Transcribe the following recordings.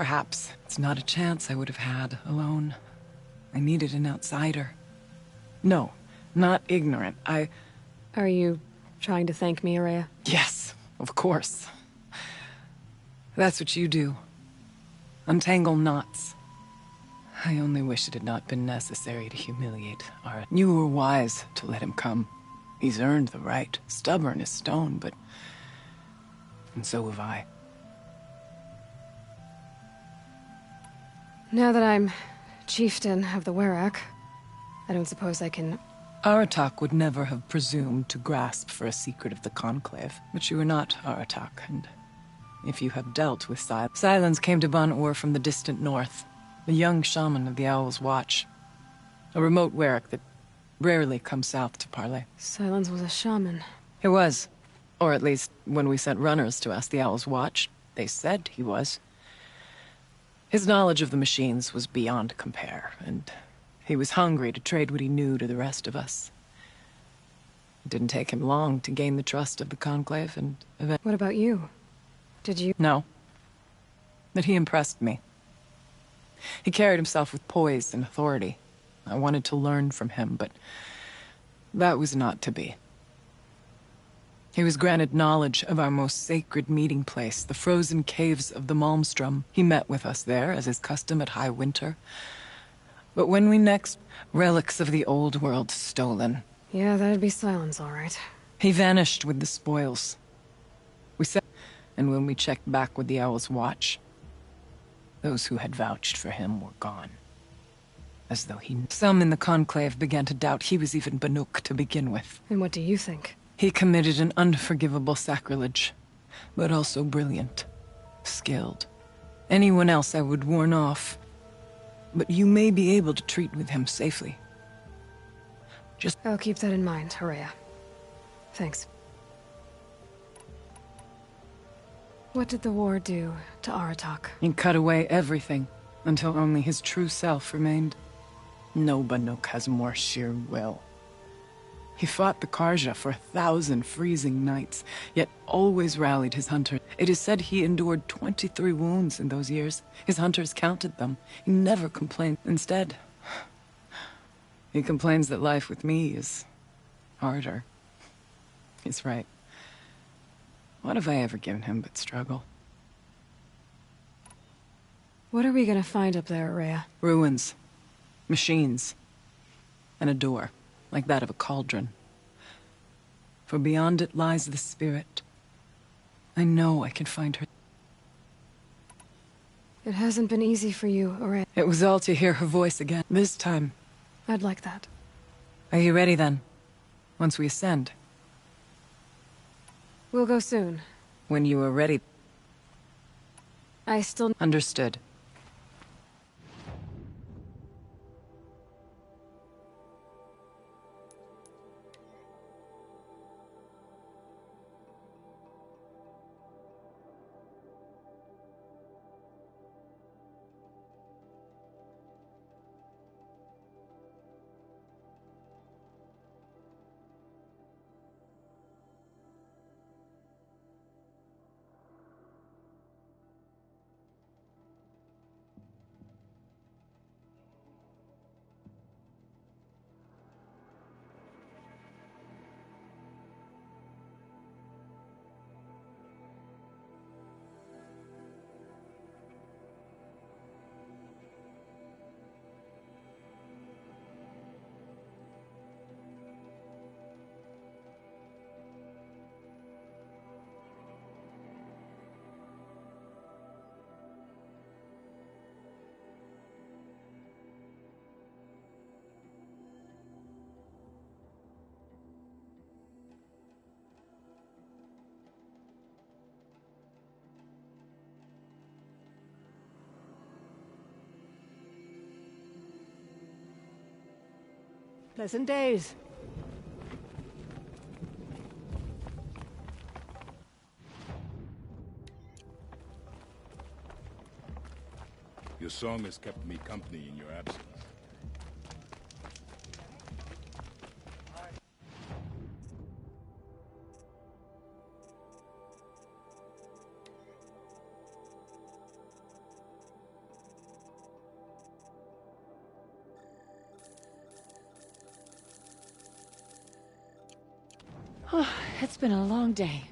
Perhaps it's not a chance I would have had alone. I needed an outsider. No, not ignorant. Are you trying to thank me, Araya? Yes, of course. That's what you do. Untangle knots. I only wish it had not been necessary to humiliate Ara. You were wise to let him come. He's earned the right. Stubborn as stone, but... And so have I. Now that I'm chieftain of the Werak, I don't suppose I can... Aratak would never have presumed to grasp for a secret of the Conclave. But you are not Aratak, and if you have dealt with Silence came to Ban-Ur from the distant north, a young shaman of the Owl's Watch. A remote Werak that rarely comes south to parley. Silence was a shaman. He was. Or at least, when we sent runners to ask the Owl's Watch, they said he was. His knowledge of the machines was beyond compare, and he was hungry to trade what he knew to the rest of us. It didn't take him long to gain the trust of the Conclave, and eventually... What about you? Did you... No. But he impressed me. He carried himself with poise and authority. I wanted to learn from him, but that was not to be. He was granted knowledge of our most sacred meeting place, the frozen caves of the Malmstrom. He met with us there, as is custom at High Winter. But when we next... relics of the old world stolen. Yeah, that'd be Silence, all right. He vanished with the spoils. We said... And when we checked back with the Owl's Watch, those who had vouched for him were gone. As though he... Some in the Conclave began to doubt he was even Banuk to begin with. And what do you think? He committed an unforgivable sacrilege, but also brilliant, skilled. Anyone else I would warn off, but you may be able to treat with him safely. I'll keep that in mind, Araya. Thanks. What did the war do to Aratak? He cut away everything, until only his true self remained. No Banuk has more sheer will. He fought the Karja for 1,000 freezing nights, yet always rallied his hunters. It is said he endured 23 wounds in those years. His hunters counted them. He never complained. Instead, he complains that life with me is harder. He's right. What have I ever given him but struggle? What are we gonna find up there, Araya? Ruins. Machines. And a door. Like that of a cauldron. For beyond it lies the spirit. I know I can find her. It hasn't been easy for you, Araya. It was all to hear her voice again. This time. I'd like that. Are you ready then? Once we ascend? We'll go soon. When you are ready. I still... Understood. Pleasant days. Your song has kept me company in your absence. It's been a long day.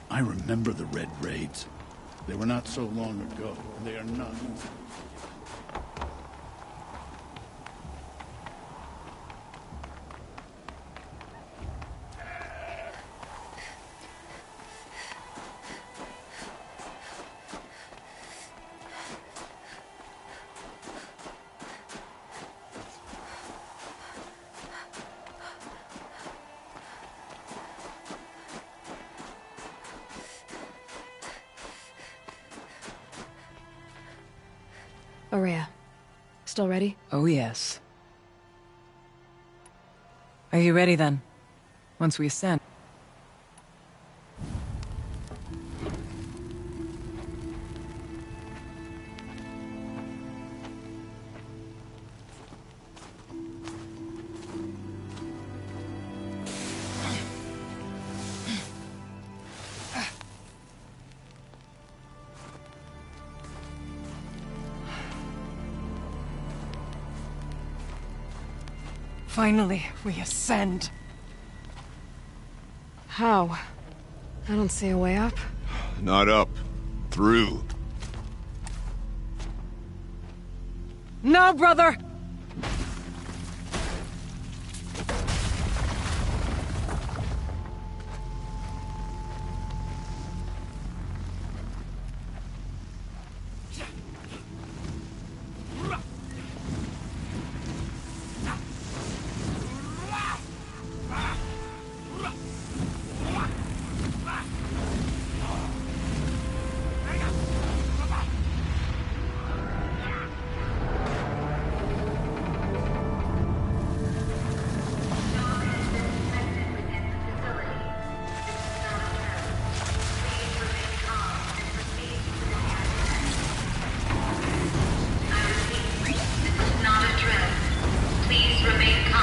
I remember the Red Raids. They were not so long ago. They are not. Aurea, still ready? Oh, yes. Are you ready, then? Once we ascend. Finally, we ascend. How? I don't see a way up. Not up. Through. No, brother!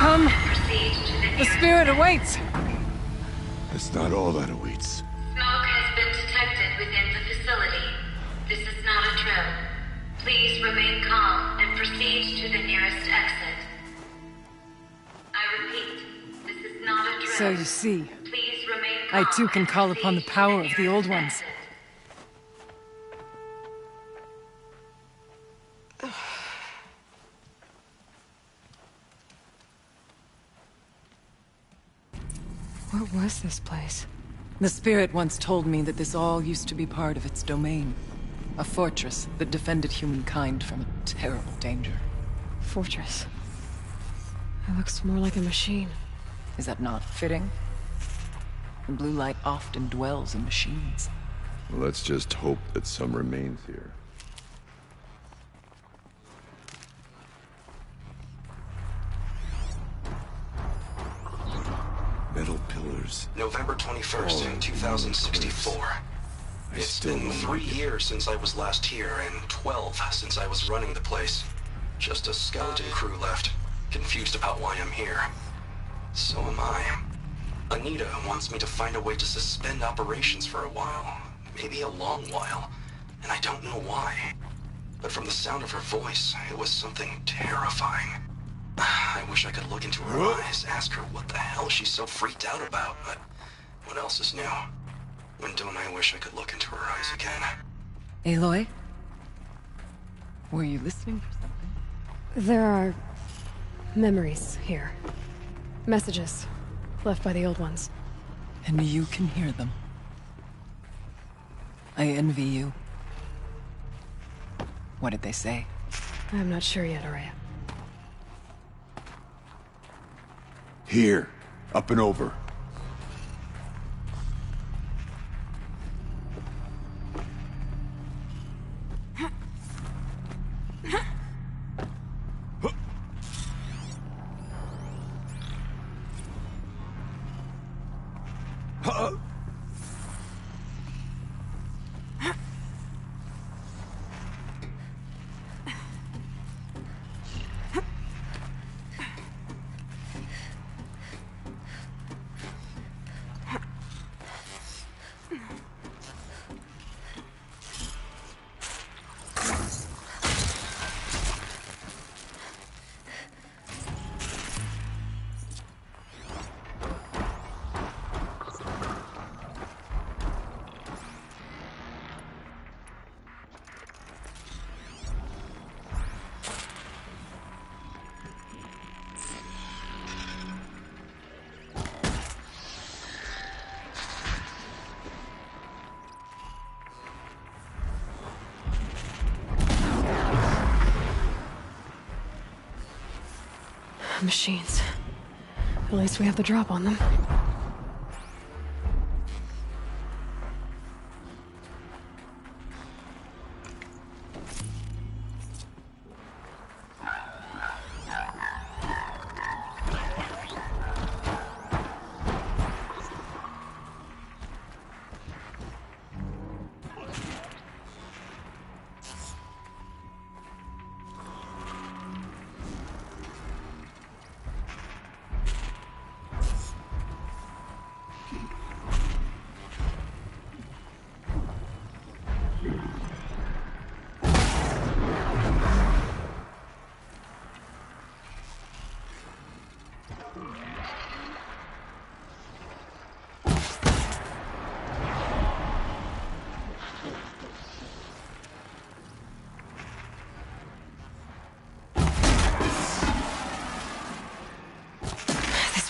Come! The spirit awaits! That's not all that awaits. Smoke has been detected within the facility. This is not a drill. Please remain calm and proceed to the nearest exit. I repeat, this is not a drill. So you see, Please remain calm I too can and call upon the proceed to power of the old nearest ones. exit. What was this place? The spirit once told me that this all used to be part of its domain. A fortress that defended humankind from a terrible danger. Fortress. It looks more like a machine. Is that not fitting? The blue light often dwells in machines. Let's just hope that some remains here. Metal pillars. November 21st, 2064. It's been 3 years since I was last here, and 12 since I was running the place. Just a skeleton crew left, confused about why I'm here. So am I. Anita wants me to find a way to suspend operations for a while. Maybe a long while. And I don't know why. But from the sound of her voice, it was something terrifying. I wish I could look into her eyes, ask her what the hell she's so freaked out about, but what else is new? When don't I wish I could look into her eyes again? Aloy? Were you listening for something? There are memories here. Messages. left by the old ones. And you can hear them. I envy you. What did they say? I'm not sure yet, Araya. Here. Up and over. Machines. At least we have the drop on them.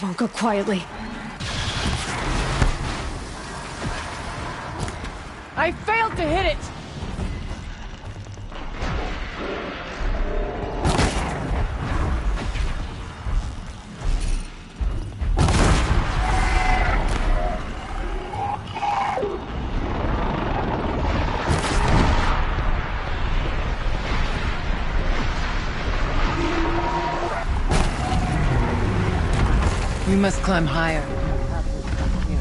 Won't go quietly. I failed to hit it! We must climb higher. Here.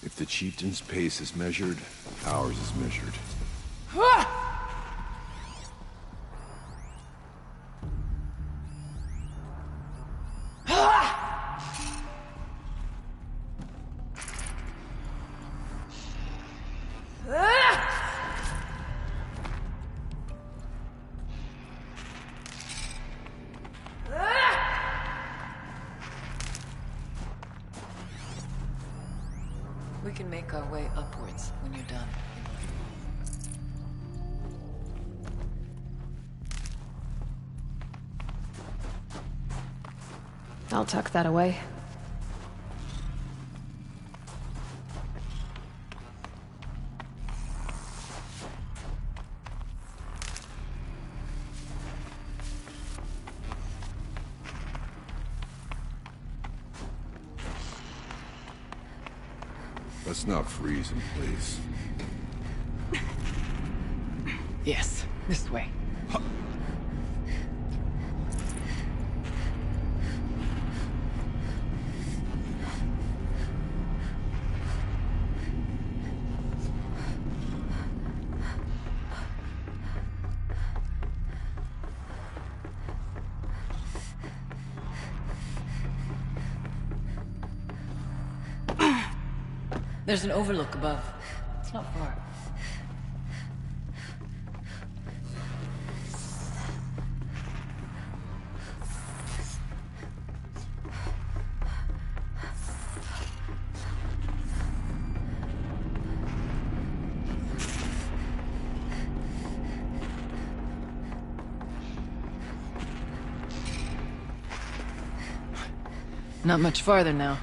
If the chieftain's pace is measured, ours is measured. We can make our way upwards when you're done. I'll tuck that away. Let's not freeze him, please. Yes, this way. There's an overlook above. It's not far. Not much farther now.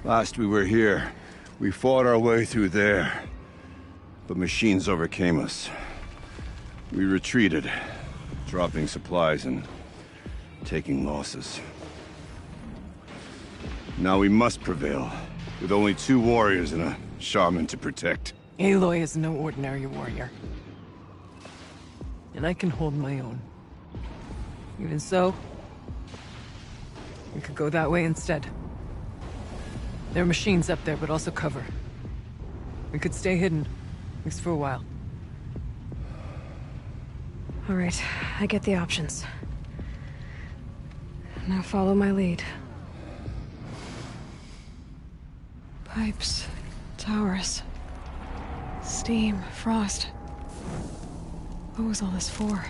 Last we were here, we fought our way through there. But machines overcame us. We retreated, dropping supplies and taking losses. Now we must prevail, with only 2 warriors and a shaman to protect. Aloy is no ordinary warrior. And I can hold my own. Even so, we could go that way instead. There are machines up there, but also cover. We could stay hidden, at least for a while. All right, I get the options. Now follow my lead. Pipes, towers, steam, frost. What was all this for?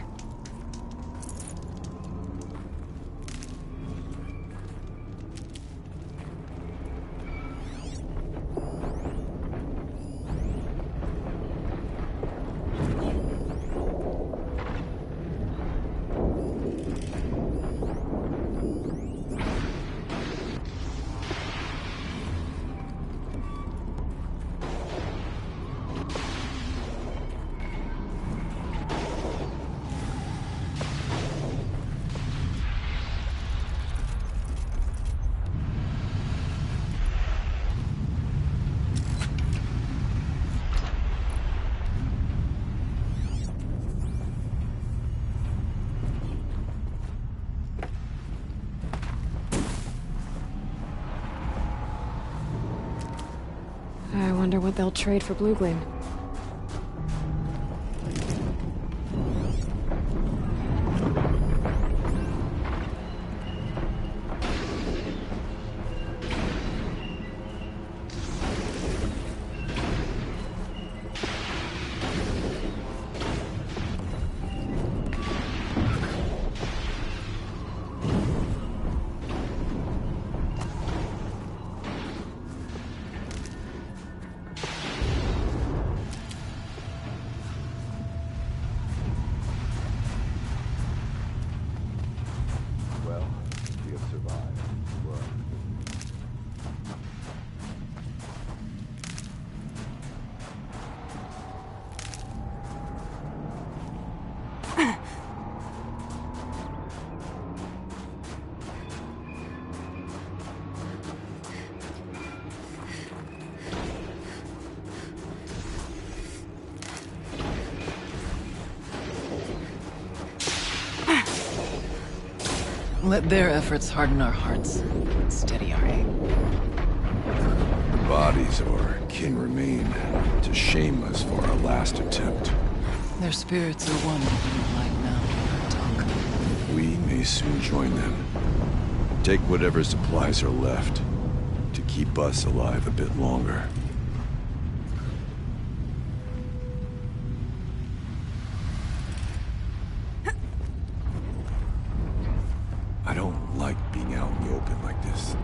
I wonder what they'll trade for Blue Gleam. Well, we have survived. Well. Let their efforts harden our hearts, steady our aim. The bodies of our kin remain to shame us for our last attempt. Their spirits are one in the light now, Talk. We may soon join them. Take whatever supplies are left to keep us alive a bit longer. I don't like being out in the open like this.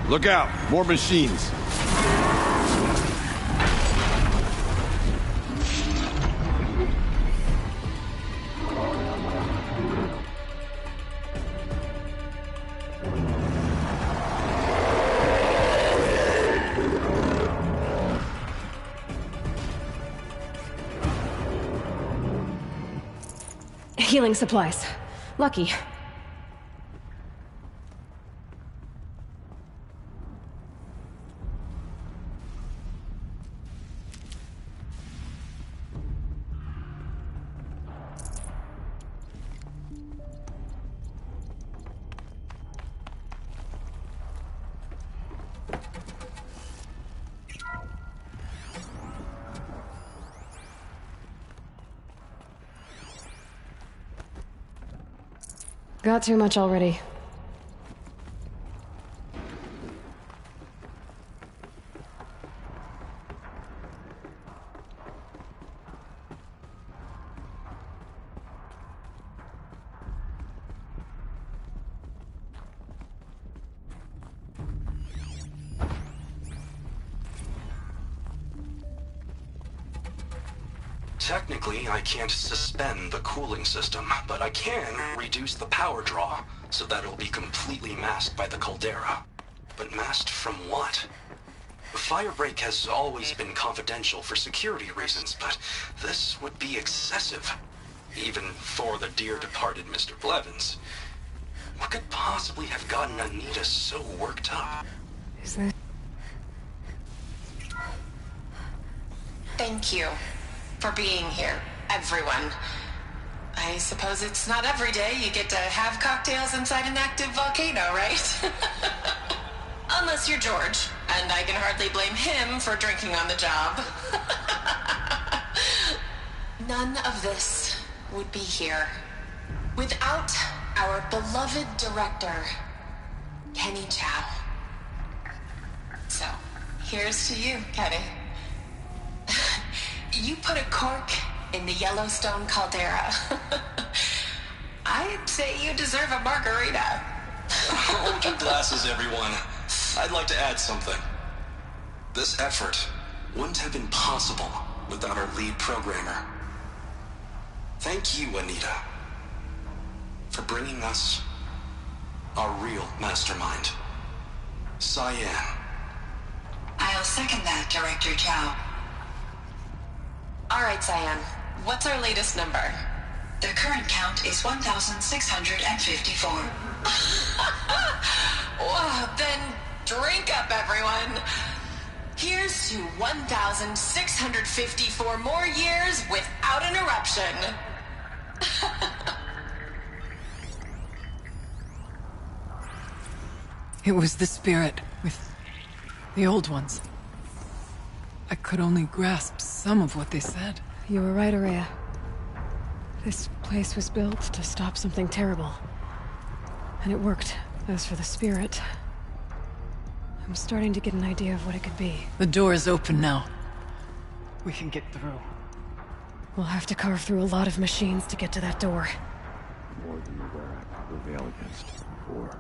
Look out! More machines! Healing supplies. Lucky. Got too much already. Technically, I can't suspend the cooling system, but I can reduce the power draw so that it'll be completely masked by the caldera. But masked from what? The firebreak has always been confidential for security reasons, but this would be excessive. Even for the dear departed Mr. Blevins. What could possibly have gotten Anita so worked up? Is that... Thank you for being here, everyone. I suppose it's not every day you get to have cocktails inside an active volcano, right? Unless you're George, and I can hardly blame him for drinking on the job. None of this would be here without our beloved director, Kenny Chow. So, here's to you, Kenny. You put a cork in the Yellowstone caldera. I'd say you deserve a margarita. Hold your glasses, everyone. I'd like to add something. This effort wouldn't have been possible without our lead programmer. Thank you, Anita, for bringing us our real mastermind, Cyan. I'll second that, Director Chow. All right, Cyan. What's our latest number? The current count is 1,654. Well, then drink up, everyone. Here's to 1,654 more years without an eruption. It was the spirit with the old ones. I could only grasp some of what they said. You were right, Aurea. This place was built to stop something terrible. And it worked. As for the spirit, I'm starting to get an idea of what it could be. The door is open now. We can get through. We'll have to carve through a lot of machines to get to that door. More than we were at to prevail against before.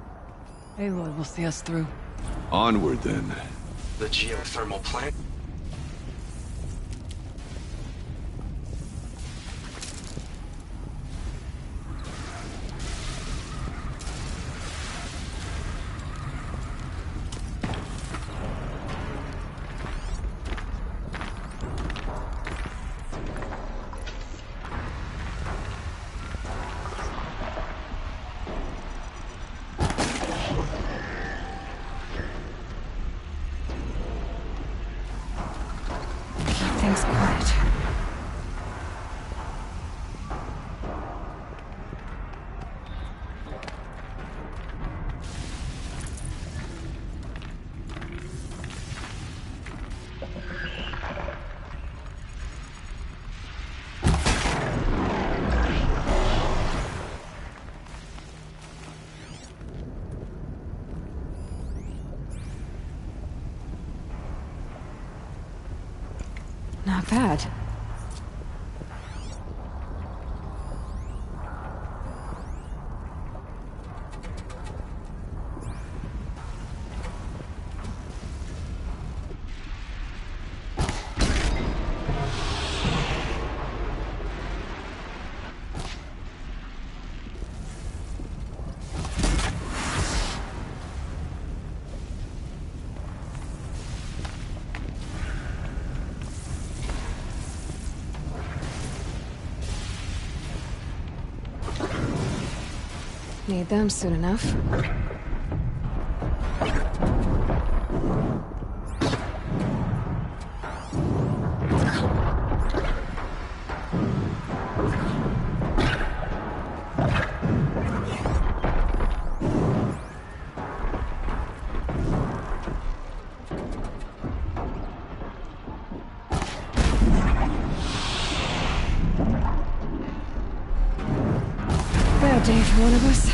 Aloy will see us through. Onward, then. The geothermal plant? Things quiet. Not bad. Need them soon enough. Bad day for one of us.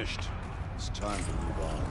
finished. It's time to move on.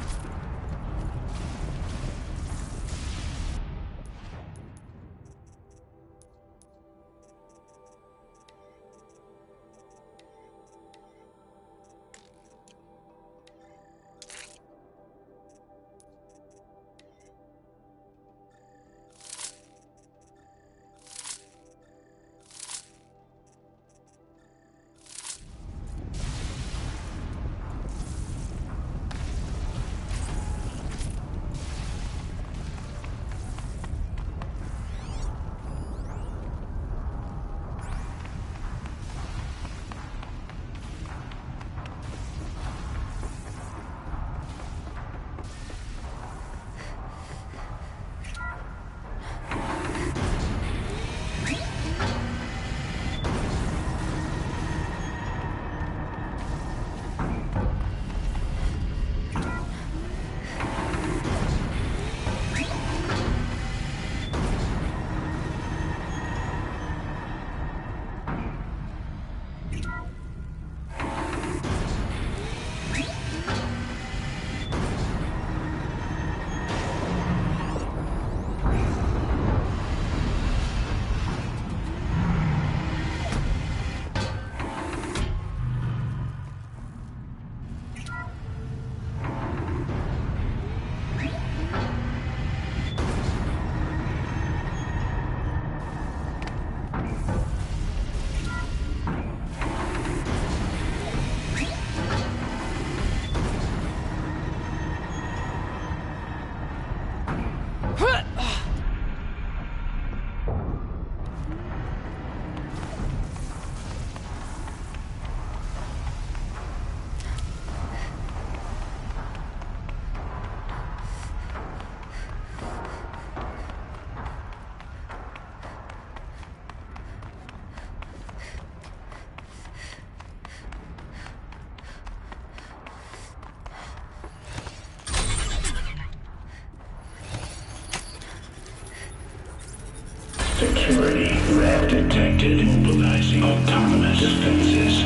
Security threat detected. Mobilizing autonomous defenses.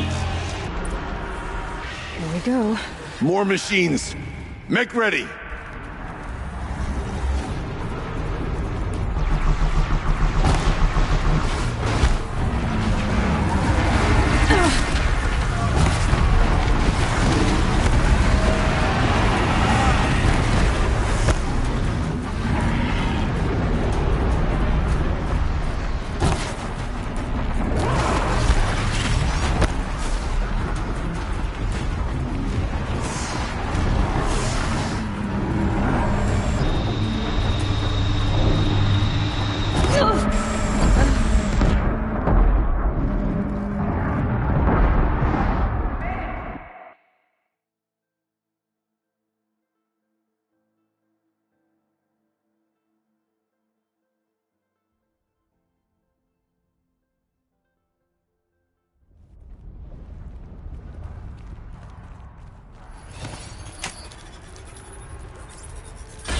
Here we go. More machines. Make ready.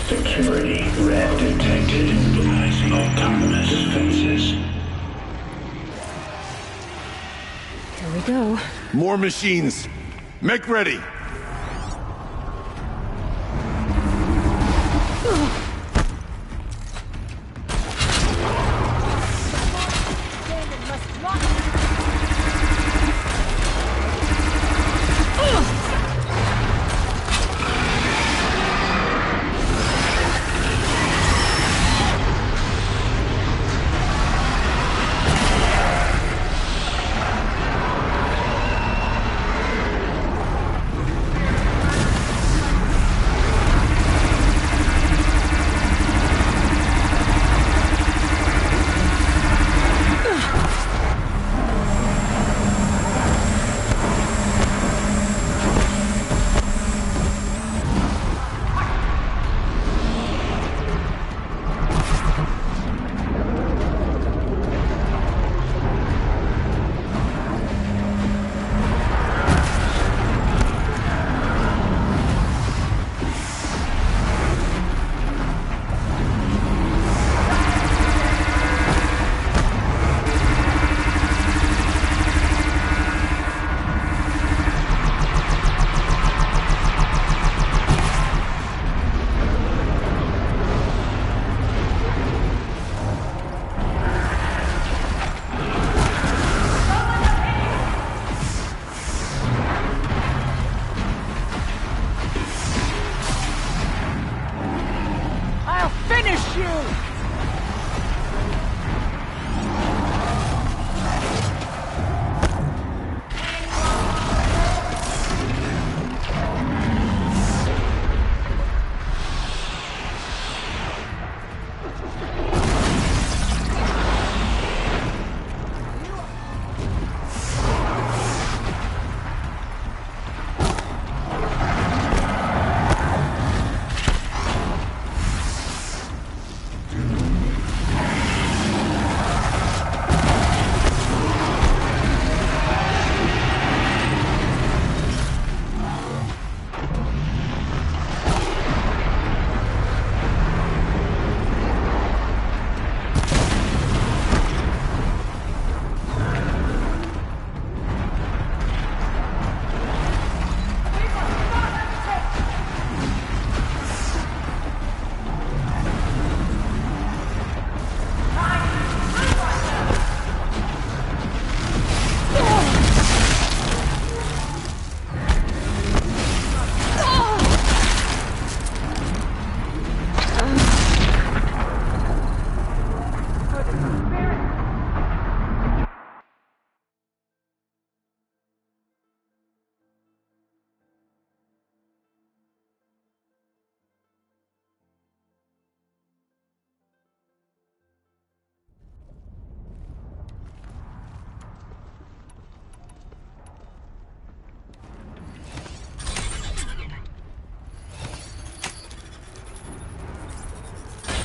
Security threat detected. Mobilizing autonomous defenses. Here we go. More machines. Make ready.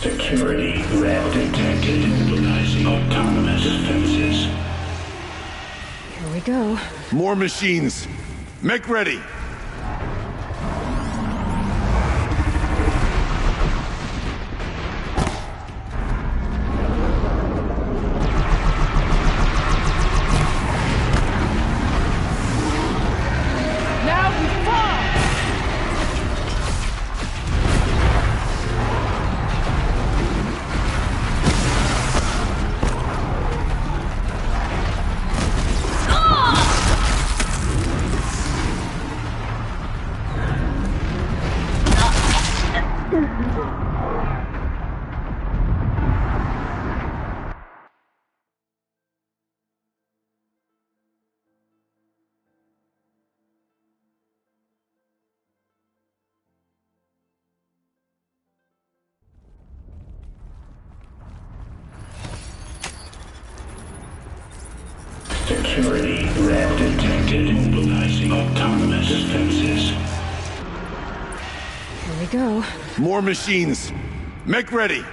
Security red detected. Mobilizing autonomous defenses. Here we go. More machines. Make ready. Now we fall! Security red detected. Mobilizing autonomous defenses. Here we go. More machines. Make ready.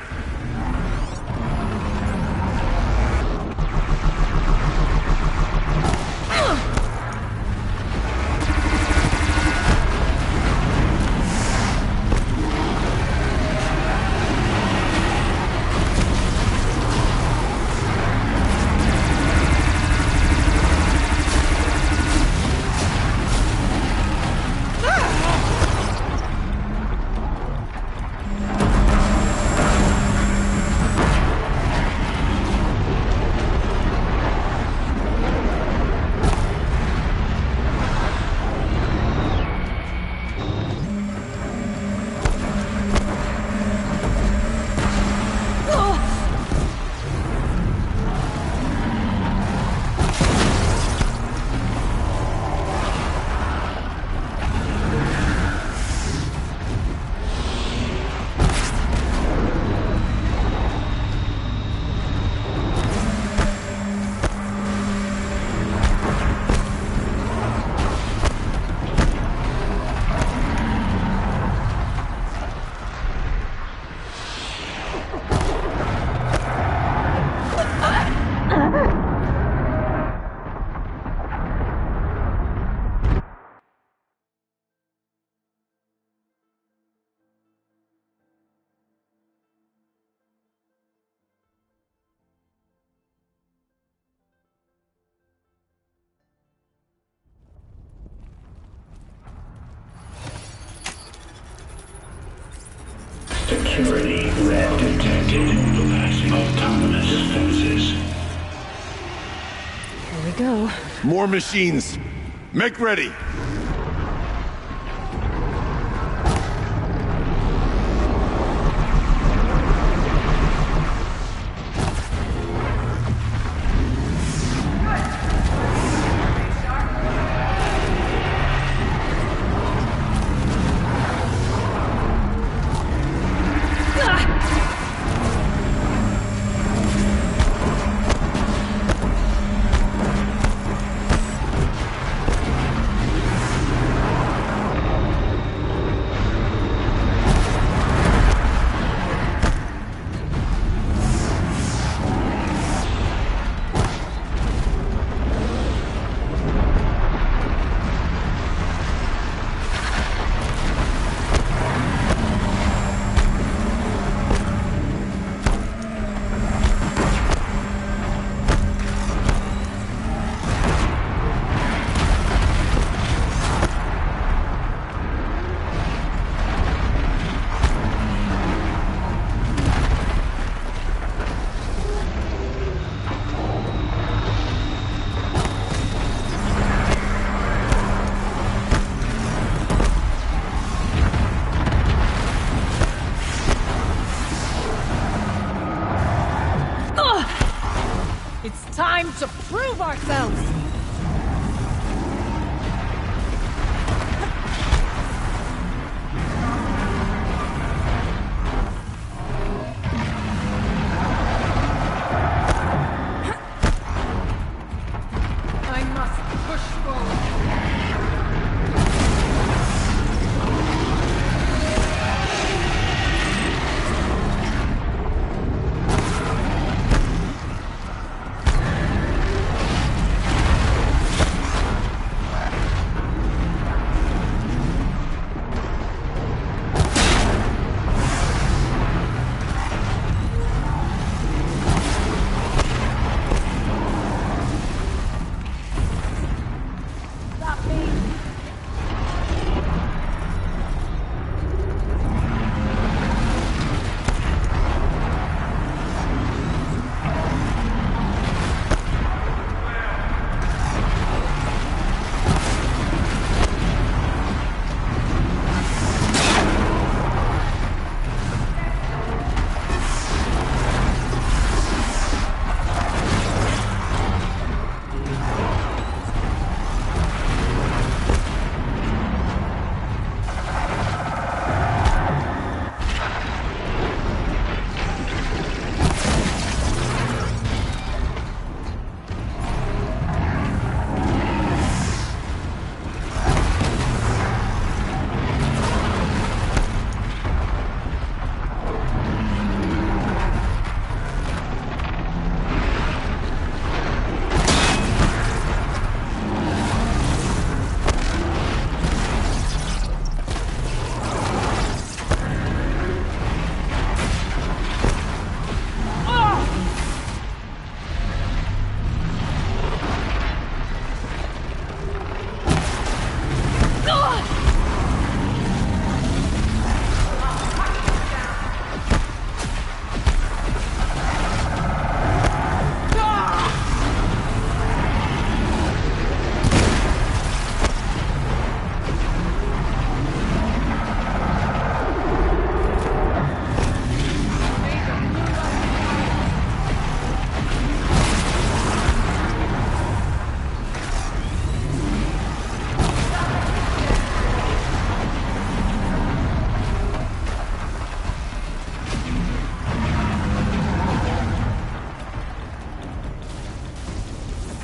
Security red detected. Mobilizing autonomous defenses. Here we go. More machines. Make ready. It's time to prove ourselves! I must push forward.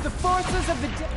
The forces of the dead.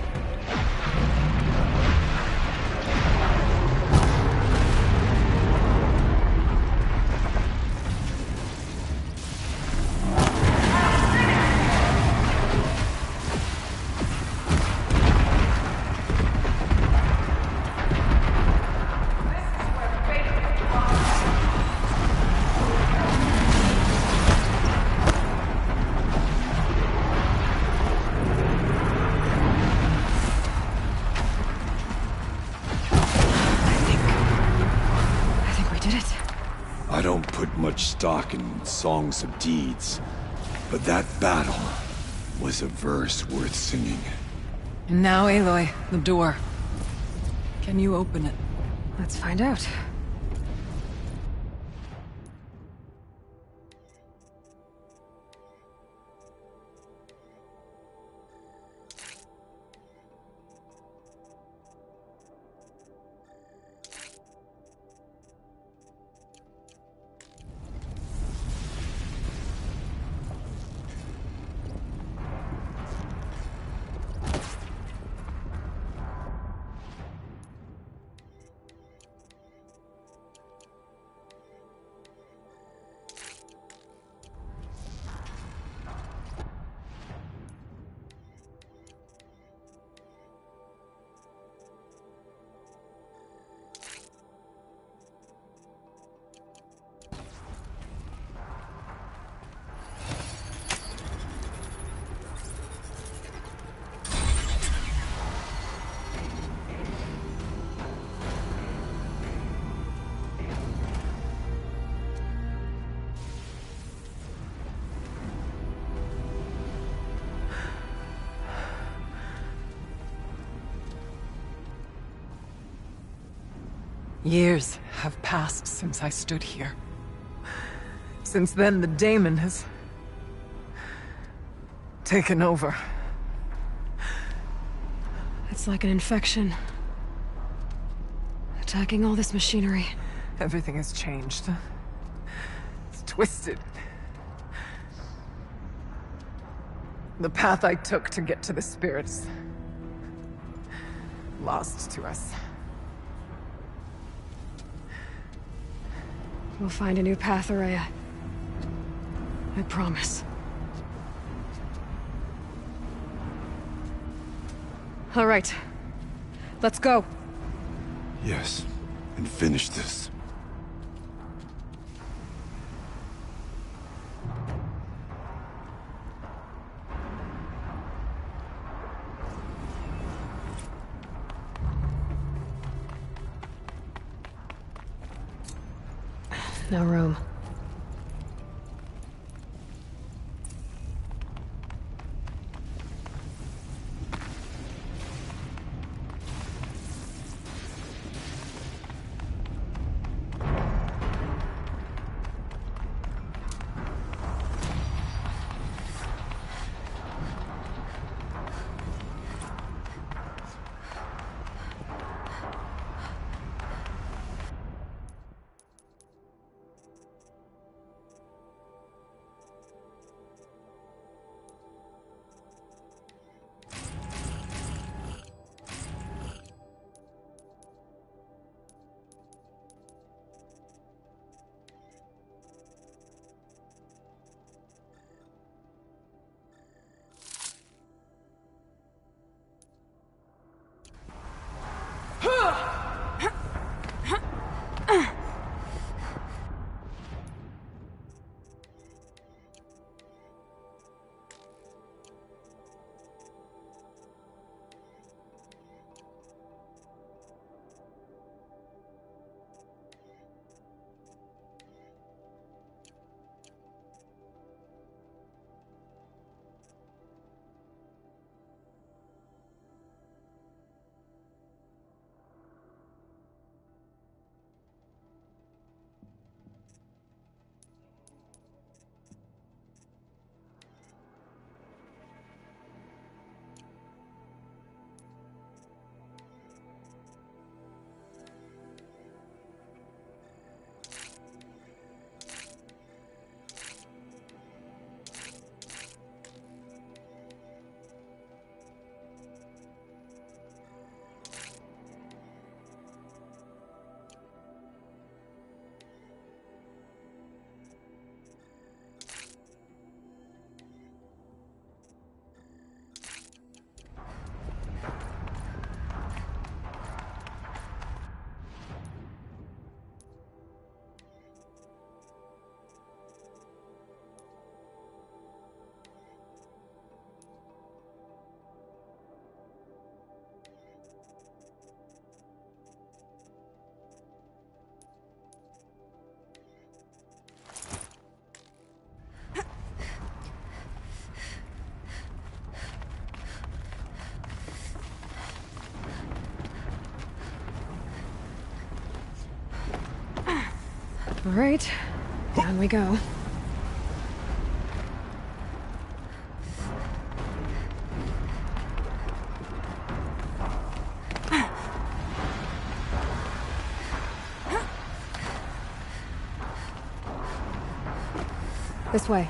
I don't put much stock in songs of deeds, but that battle was a verse worth singing. And now, Aloy, the door. Can you open it? Let's find out. Years have passed since I stood here. Since then, the daemon has taken over. It's like an infection. Attacking all this machinery. Everything has changed. It's twisted. The path I took to get to the spirits, lost to us. We'll find a new path, Araya. I promise. All right. Let's go. Yes, and finish this. No room. All right, down we go. This way.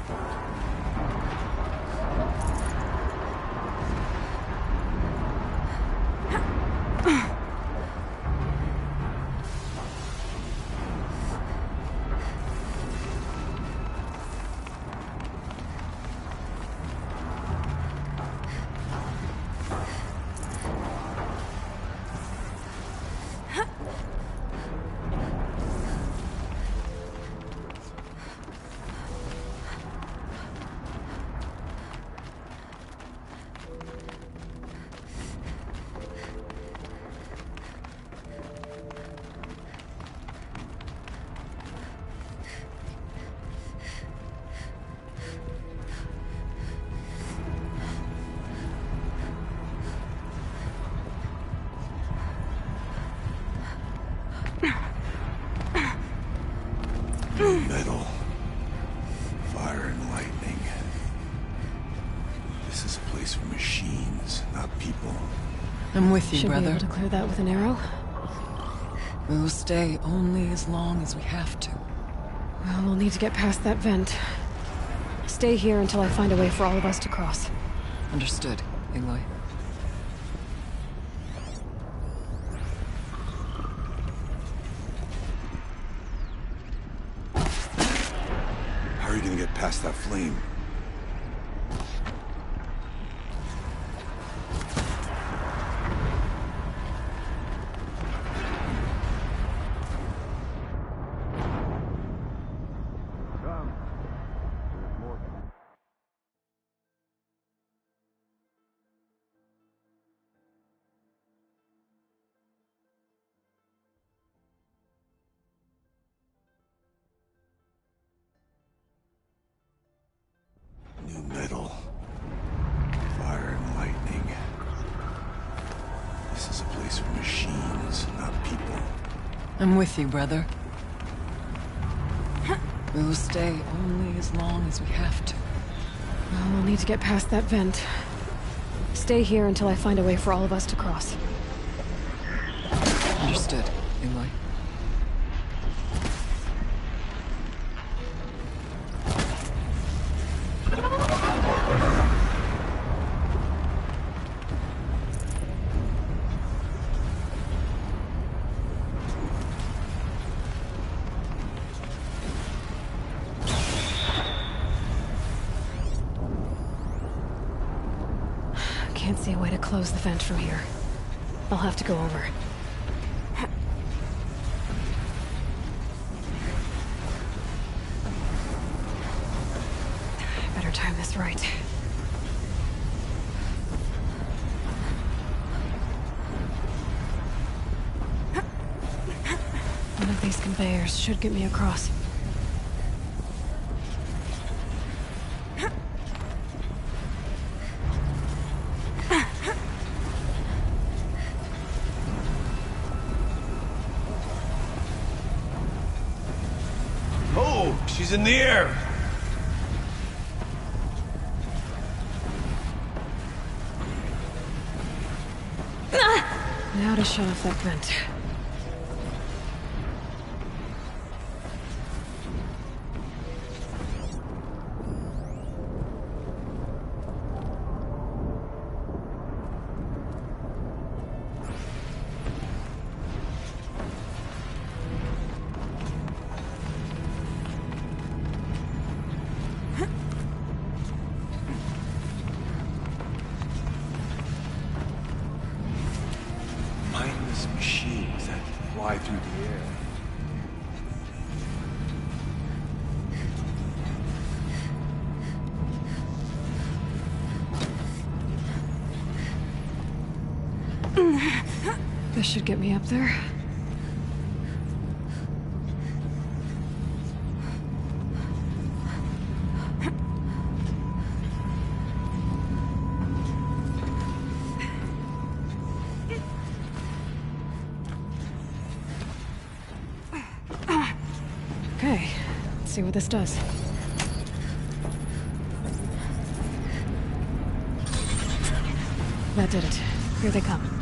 Metal. Fire and lightning. This is a place for machines, not people. I'm with you, Should brother. be able to clear that with an arrow. We'll stay only as long as we have to. Well, we'll need to get past that vent. Stay here until I find a way for all of us to cross. Understood, Aloy. How are you gonna get past that flame? New metal. Fire and lightning. This is a place for machines, not people. I'm with you, brother. We'll stay only as long as we have to. Well, we'll need to get past that vent. Stay here until I find a way for all of us to cross. Understood, Aloy. Can't see a way to close the vent from here. I'll have to go over. Better time this right. One of these conveyors should get me across. Oh, she's in the air! Now to shut off that vent. Mindless machines that fly through the air. This should get me up there. Okay, see what this does. That did it. Here they come.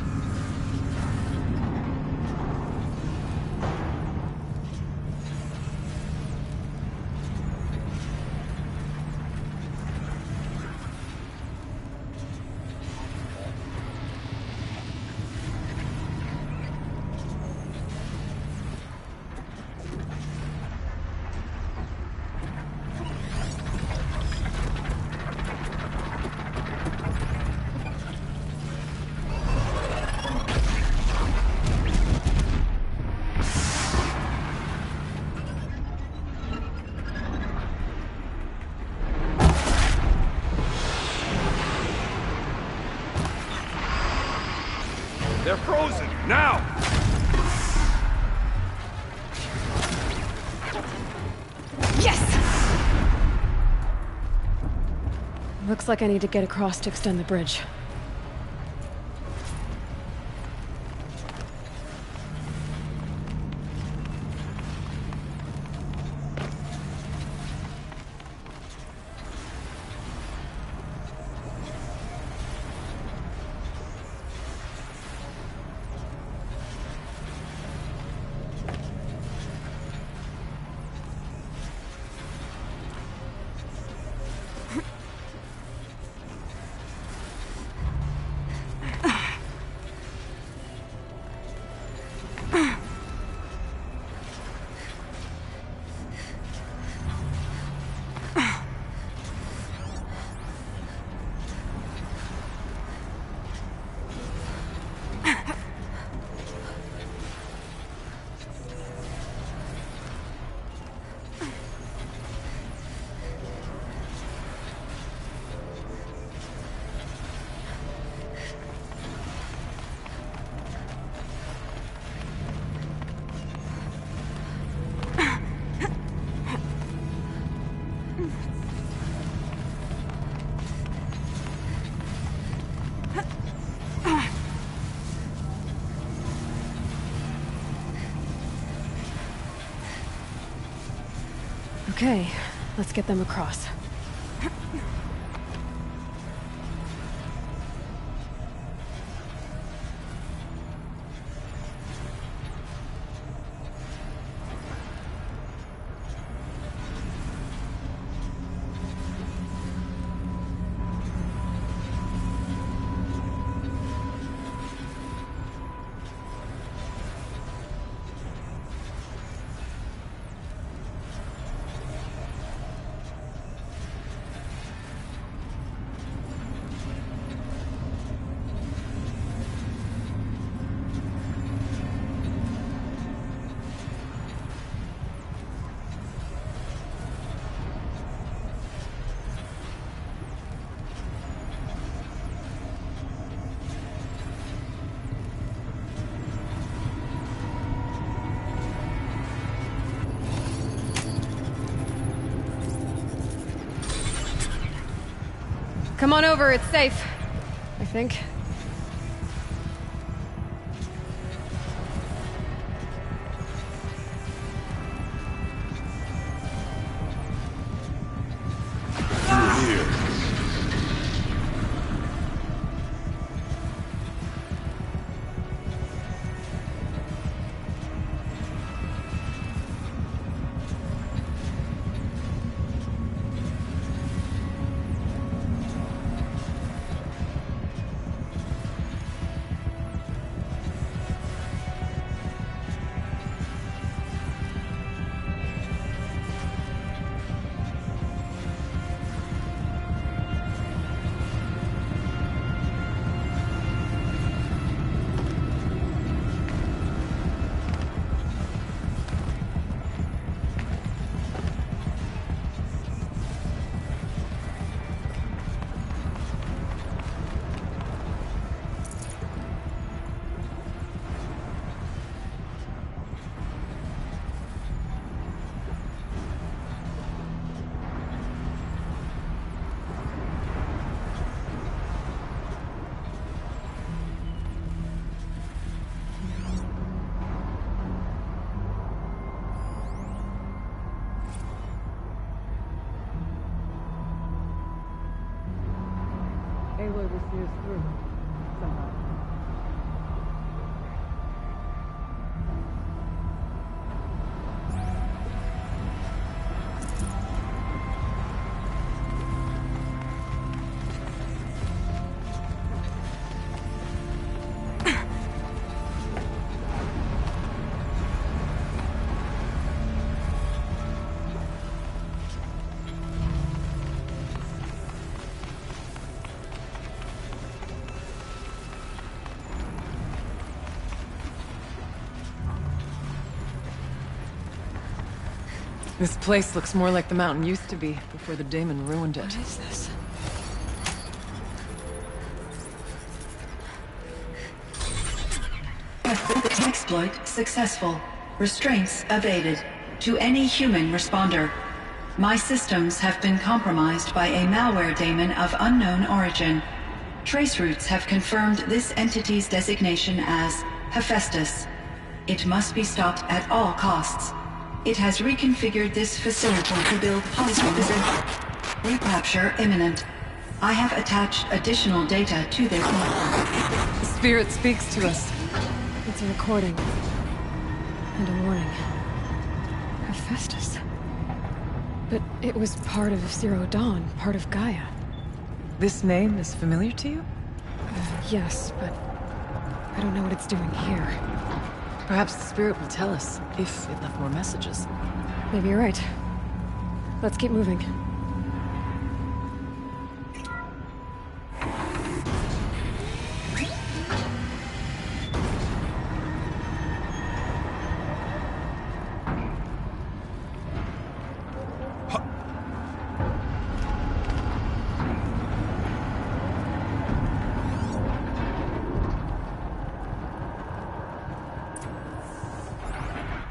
They're frozen! Now! Yes! Looks like I need to get across to extend the bridge. Okay, let's get them across. Come on over, it's safe. I think. pull this news through somehow. This place looks more like the mountain used to be, before the daemon ruined it. What is this? Exploit successful. Restraints evaded. To any human responder. My systems have been compromised by a malware daemon of unknown origin. Trace routes have confirmed this entity's designation as Hephaestus. It must be stopped at all costs. It has reconfigured this facility to build polysystem. Recapture imminent. I have attached additional data to their network. The spirit speaks to us. It's a recording. And a warning. Hephaestus. But it was part of Zero Dawn, part of Gaia. This name is familiar to you? Yes, but I don't know what it's doing here. Perhaps the spirit will tell us, if it left more messages. Maybe you're right. Let's keep moving.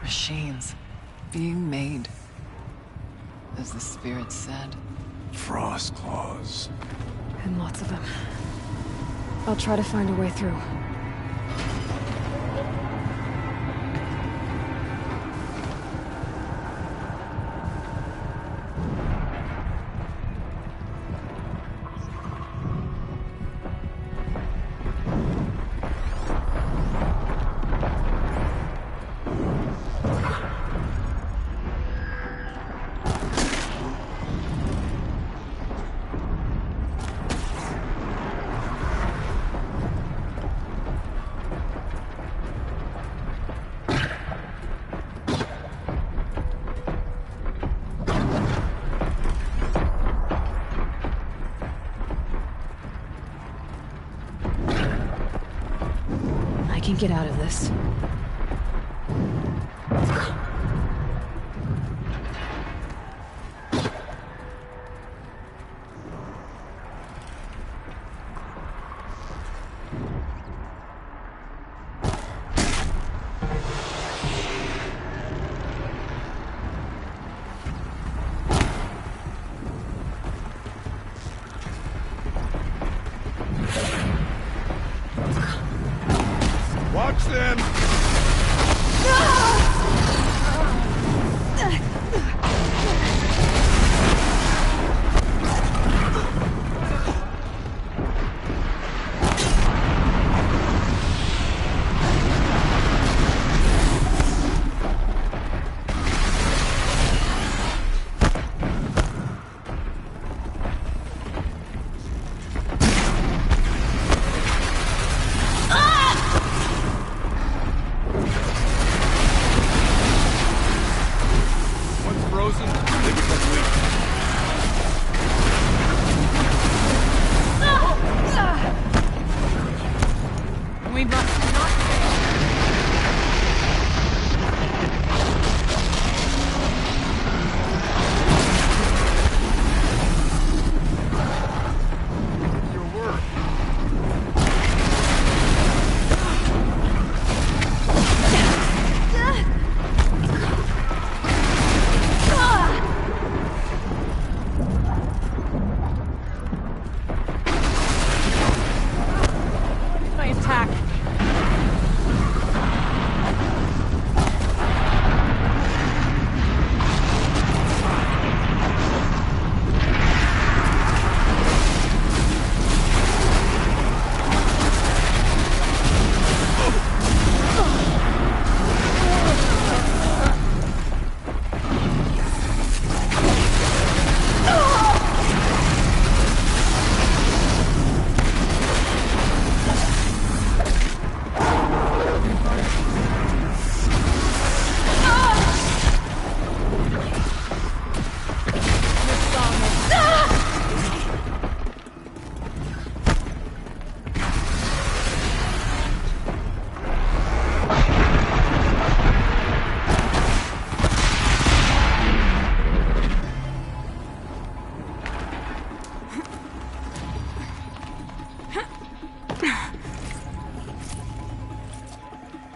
Machines. Being made. As the spirit said. Frost claws. And lots of them. I'll try to find a way through. I can get out of this. Watch them!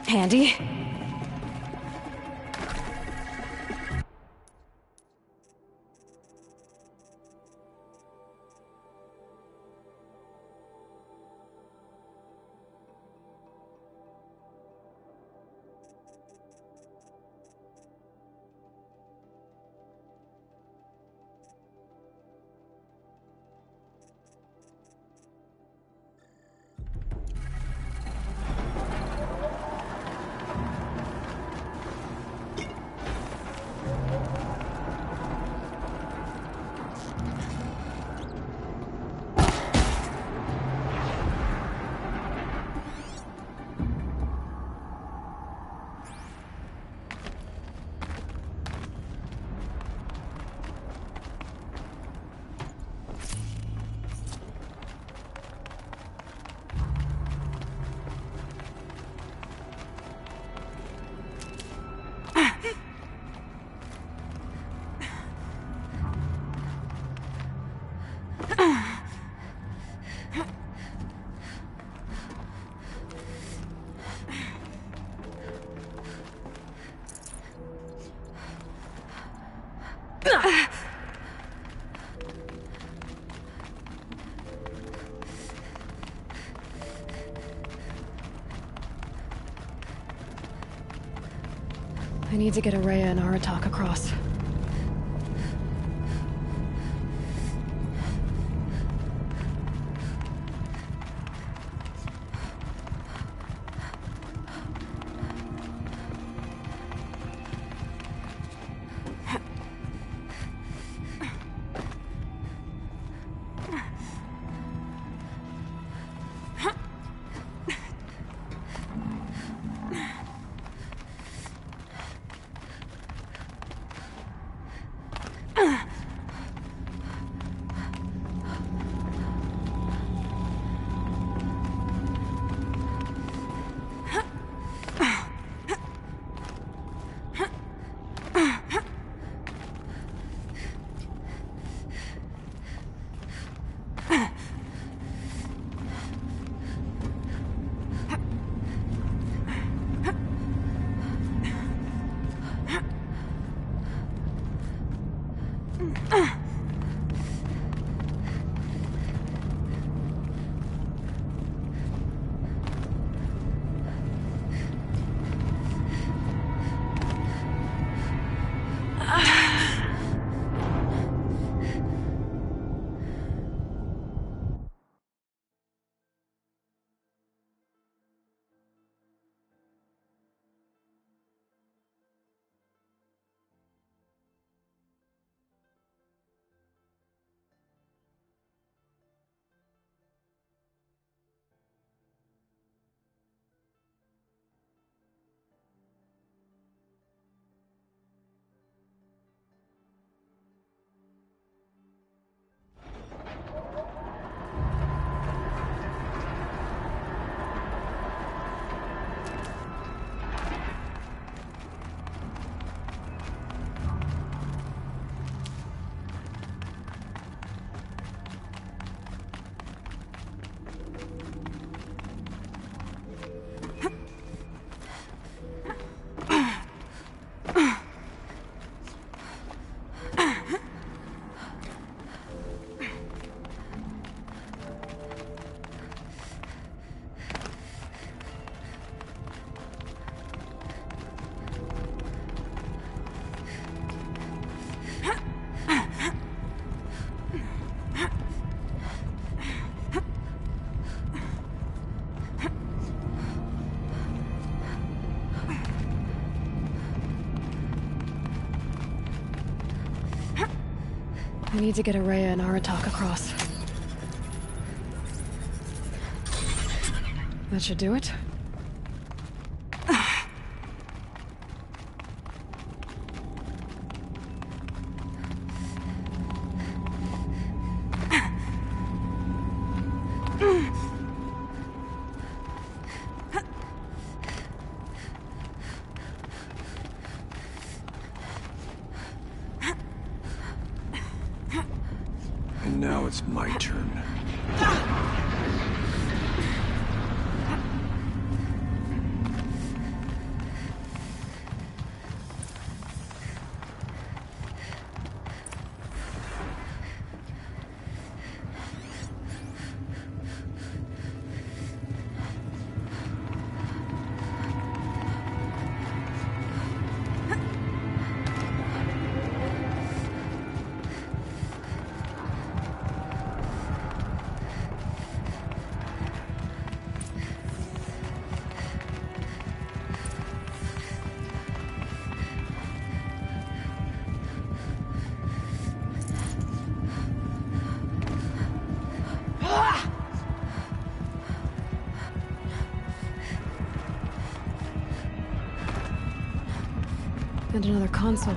Handy. I need to get Araya and Aratak across. We need to get Araya and Aratak across. That should do it. And now it's my turn. And another console.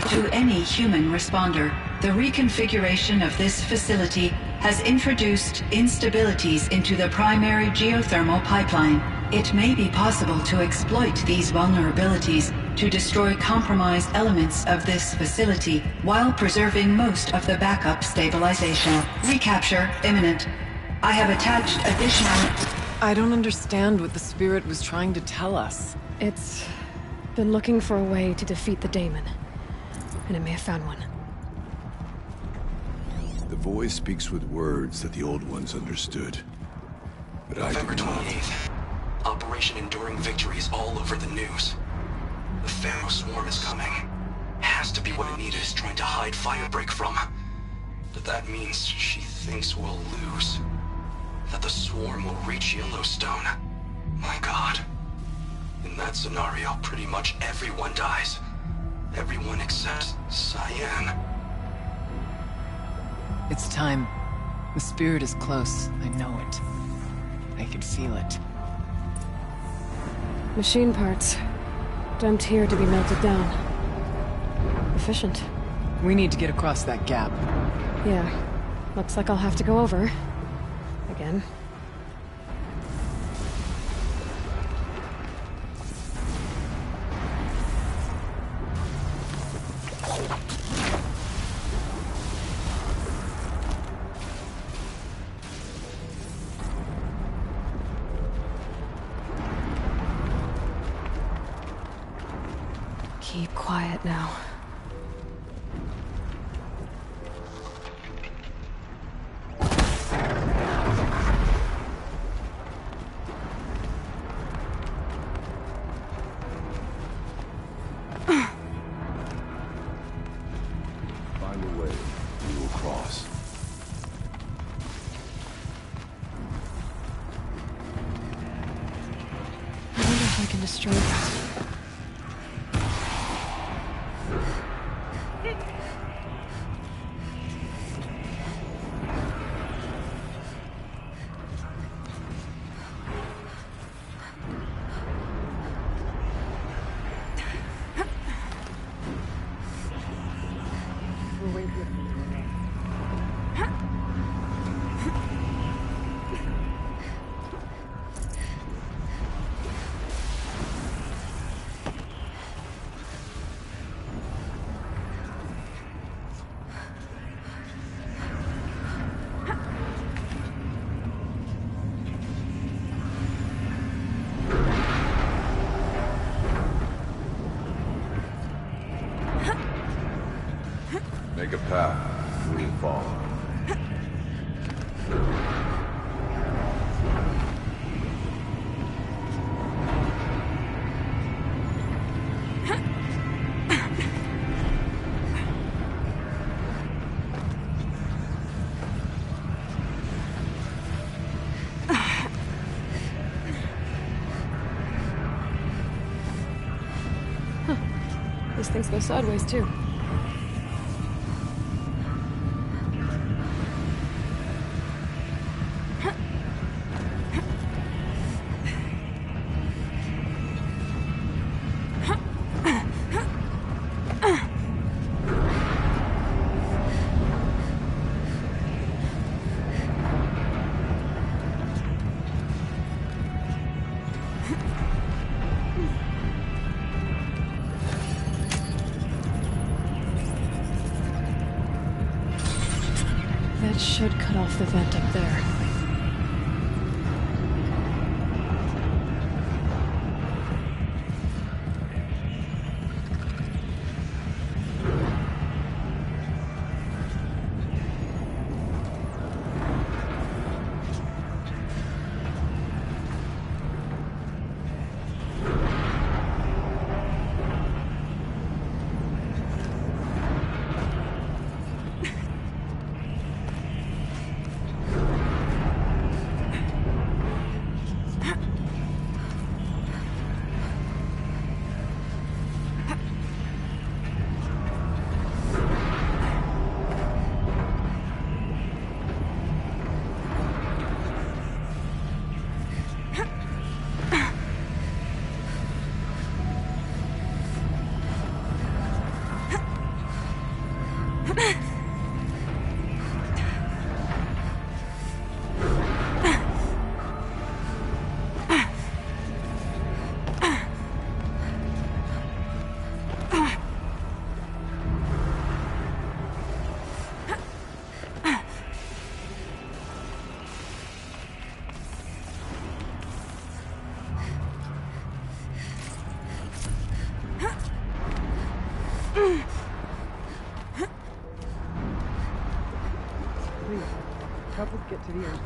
To any human responder, the reconfiguration of this facility has introduced instabilities into the primary geothermal pipeline. It may be possible to exploit these vulnerabilities to destroy compromised elements of this facility while preserving most of the backup stabilization. Recapture imminent. I have attached additional... I don't understand what the spirit was trying to tell us. It's been looking for a way to defeat the daemon. And it may have found one. The voice speaks with words that the old ones understood. But November 28th. Operation Enduring Victory is all over the news. The Pharaoh swarm is coming. Has to be what Anita is trying to hide Firebreak from. But that means she thinks we'll lose. That the swarm will reach Yellowstone. My God. In that scenario, pretty much everyone dies. Everyone except Cyan. It's time. The spirit is close. I know it. I can feel it. Machine parts. Dumped here to be melted down. Efficient. We need to get across that gap. Yeah. Looks like I'll have to go over. Again. Keep quiet now. Find a way. We will cross. I wonder if I can destroy this. Make a path. We will follow. These things go sideways, too. That should cut off the vent up there. Help us get to the inside.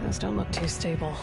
Those don't look too stable.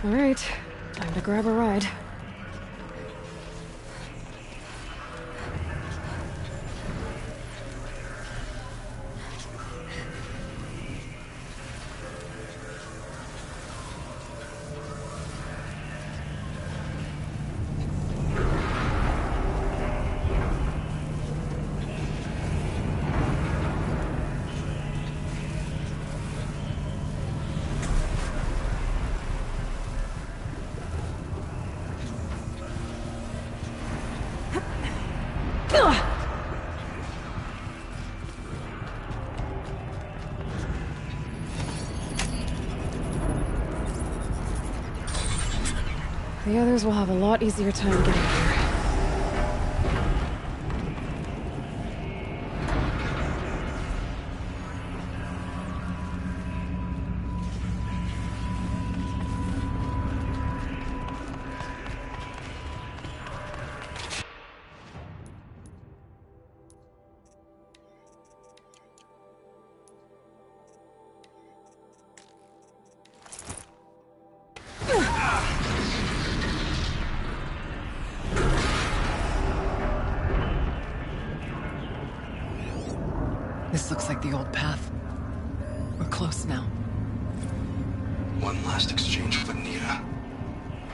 All right, time to grab a ride. The others will have a lot easier time getting here. This looks like the old path. We're close now. One last exchange with Nita.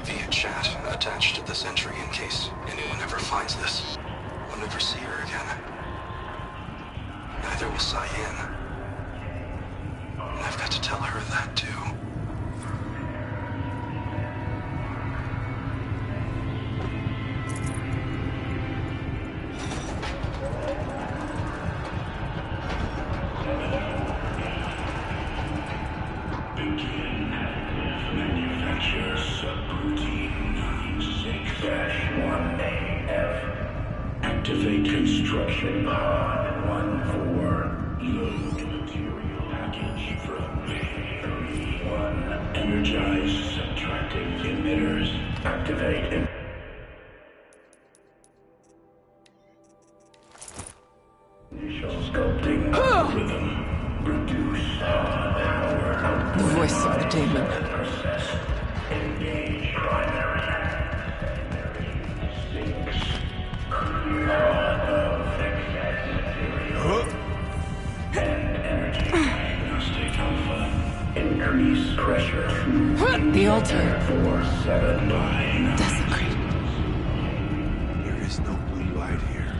Via chat, attached to this entry in case anyone ever finds this. We'll never see her again. Neither will Cyan. And I've got to tell her that too. Activate construction pod 1-4. Load material package from Bay 3-1. Energize subtractive emitters. Activate. Initial sculpting algorithm. Reduce power output. The voice of the demon. Process. Engage primary. Secondary sinks. And energy diagnostic alpha. Increase pressure. The altar. 479. Desecrate. There is no blue light here.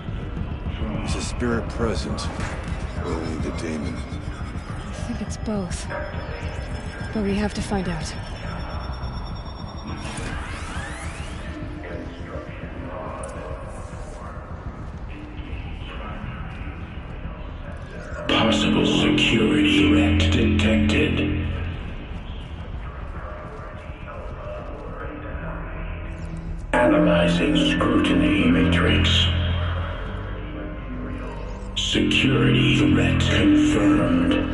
Is a spirit present? Or only the demon? I think it's both. But we have to find out. Possible security threat detected. Analyzing scrutiny matrix. Security threat confirmed.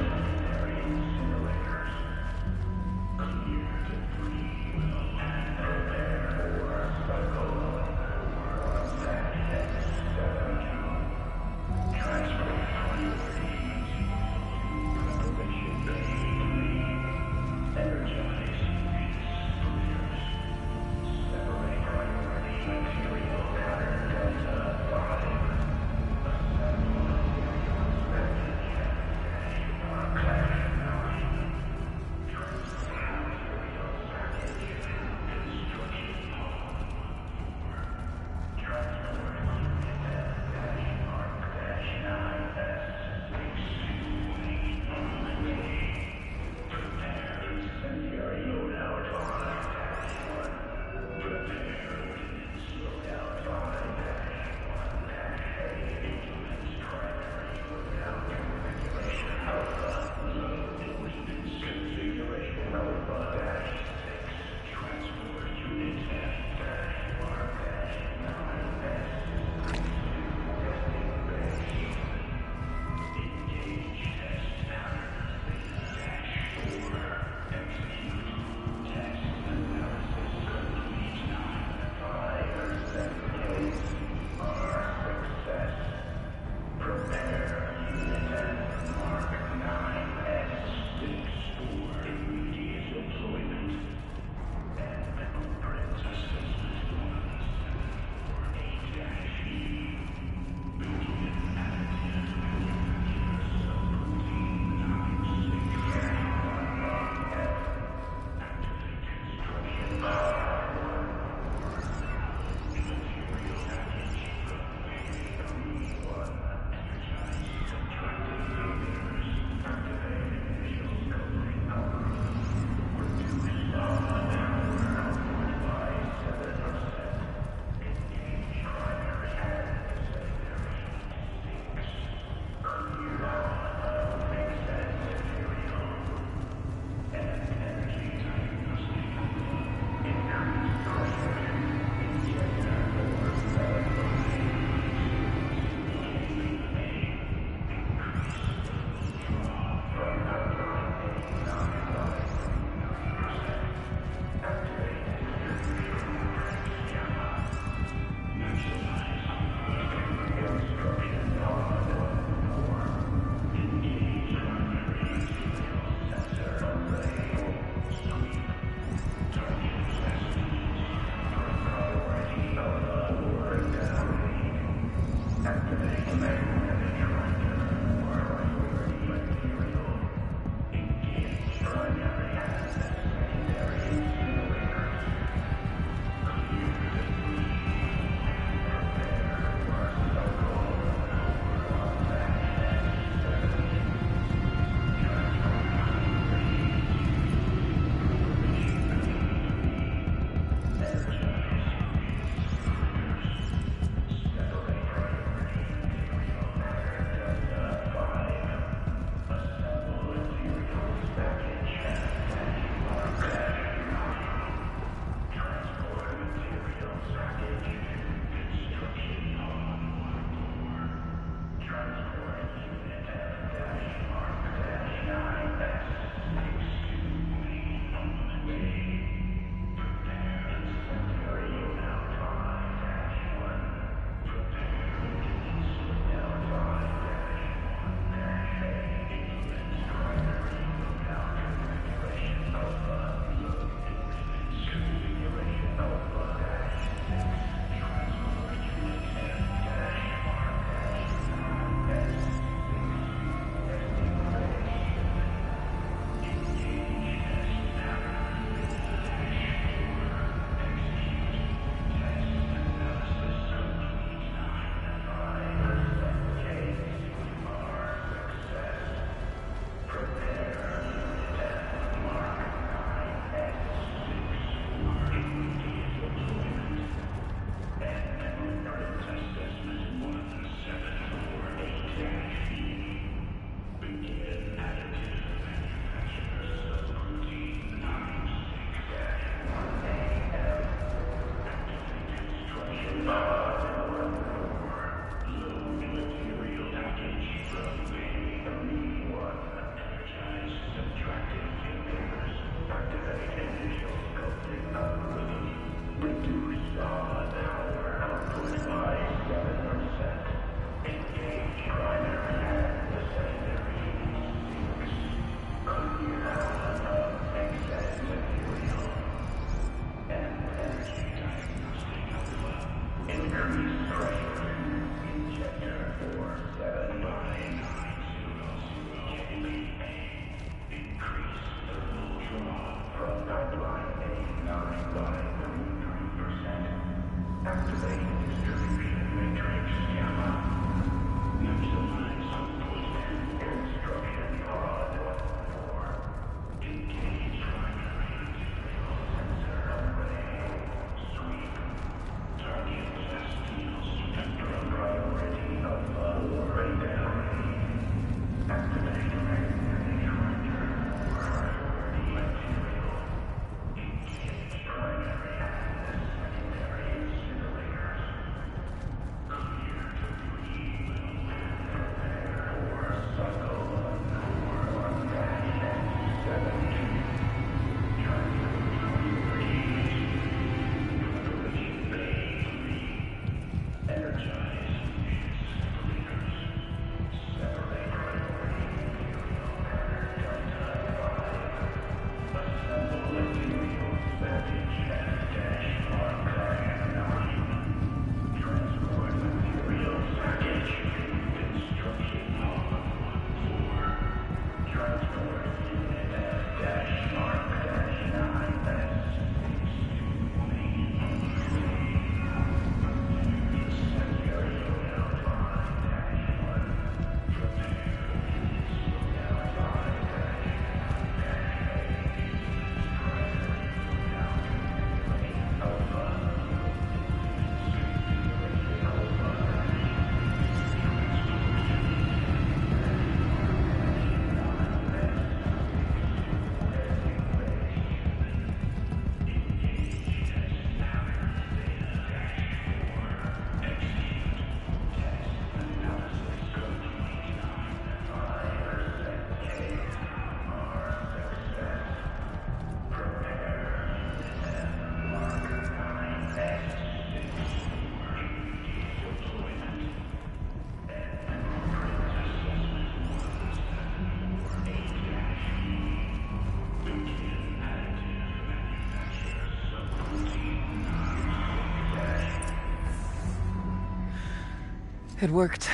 It worked.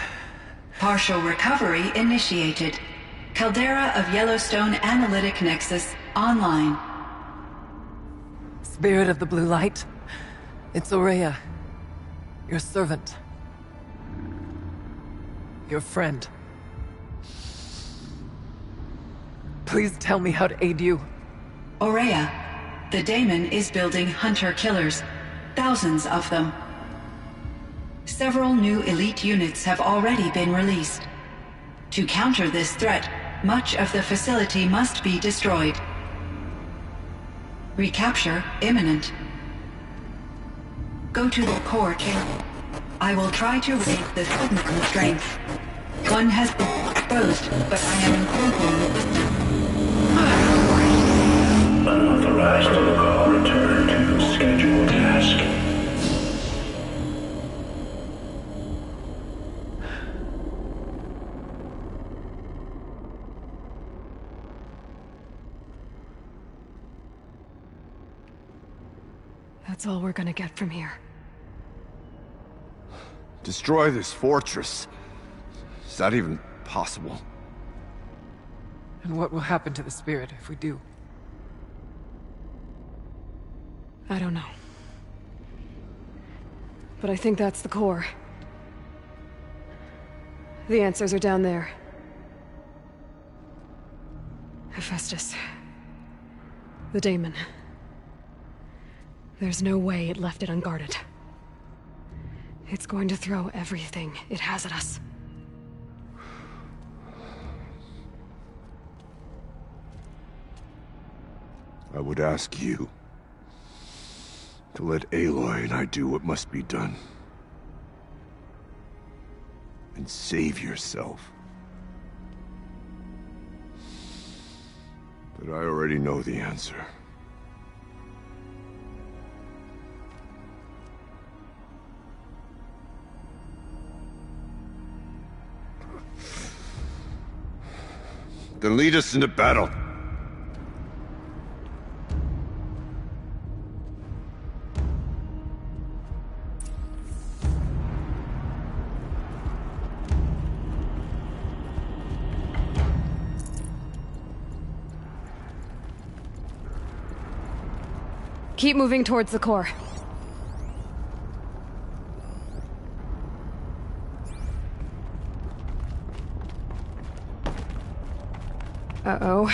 Partial recovery initiated. Caldera of Yellowstone Analytic Nexus online. Spirit of the Blue Light. It's Aurea. Your servant. Your friend. Please tell me how to aid you. Aurea, the daemon is building hunter-killers. Thousands of them. Several new elite units have already been released. To counter this threat, much of the facility must be destroyed. Recapture imminent. Go to the core chamber. I will try to raise the signal strength. One has been exposed, but I am encroaching with them. Unauthorized protocol return to scheduled task. That's all we're gonna get from here. Destroy this fortress. Is that even possible? And what will happen to the spirit if we do? I don't know. But I think that's the core. The answers are down there. Hephaestus. The daemon. There's no way it left it unguarded. It's going to throw everything it has at us. I would ask you to let Aloy and I do what must be done. And save yourself. But I already know the answer. Then lead us into battle. Keep moving towards the core. Uh-oh.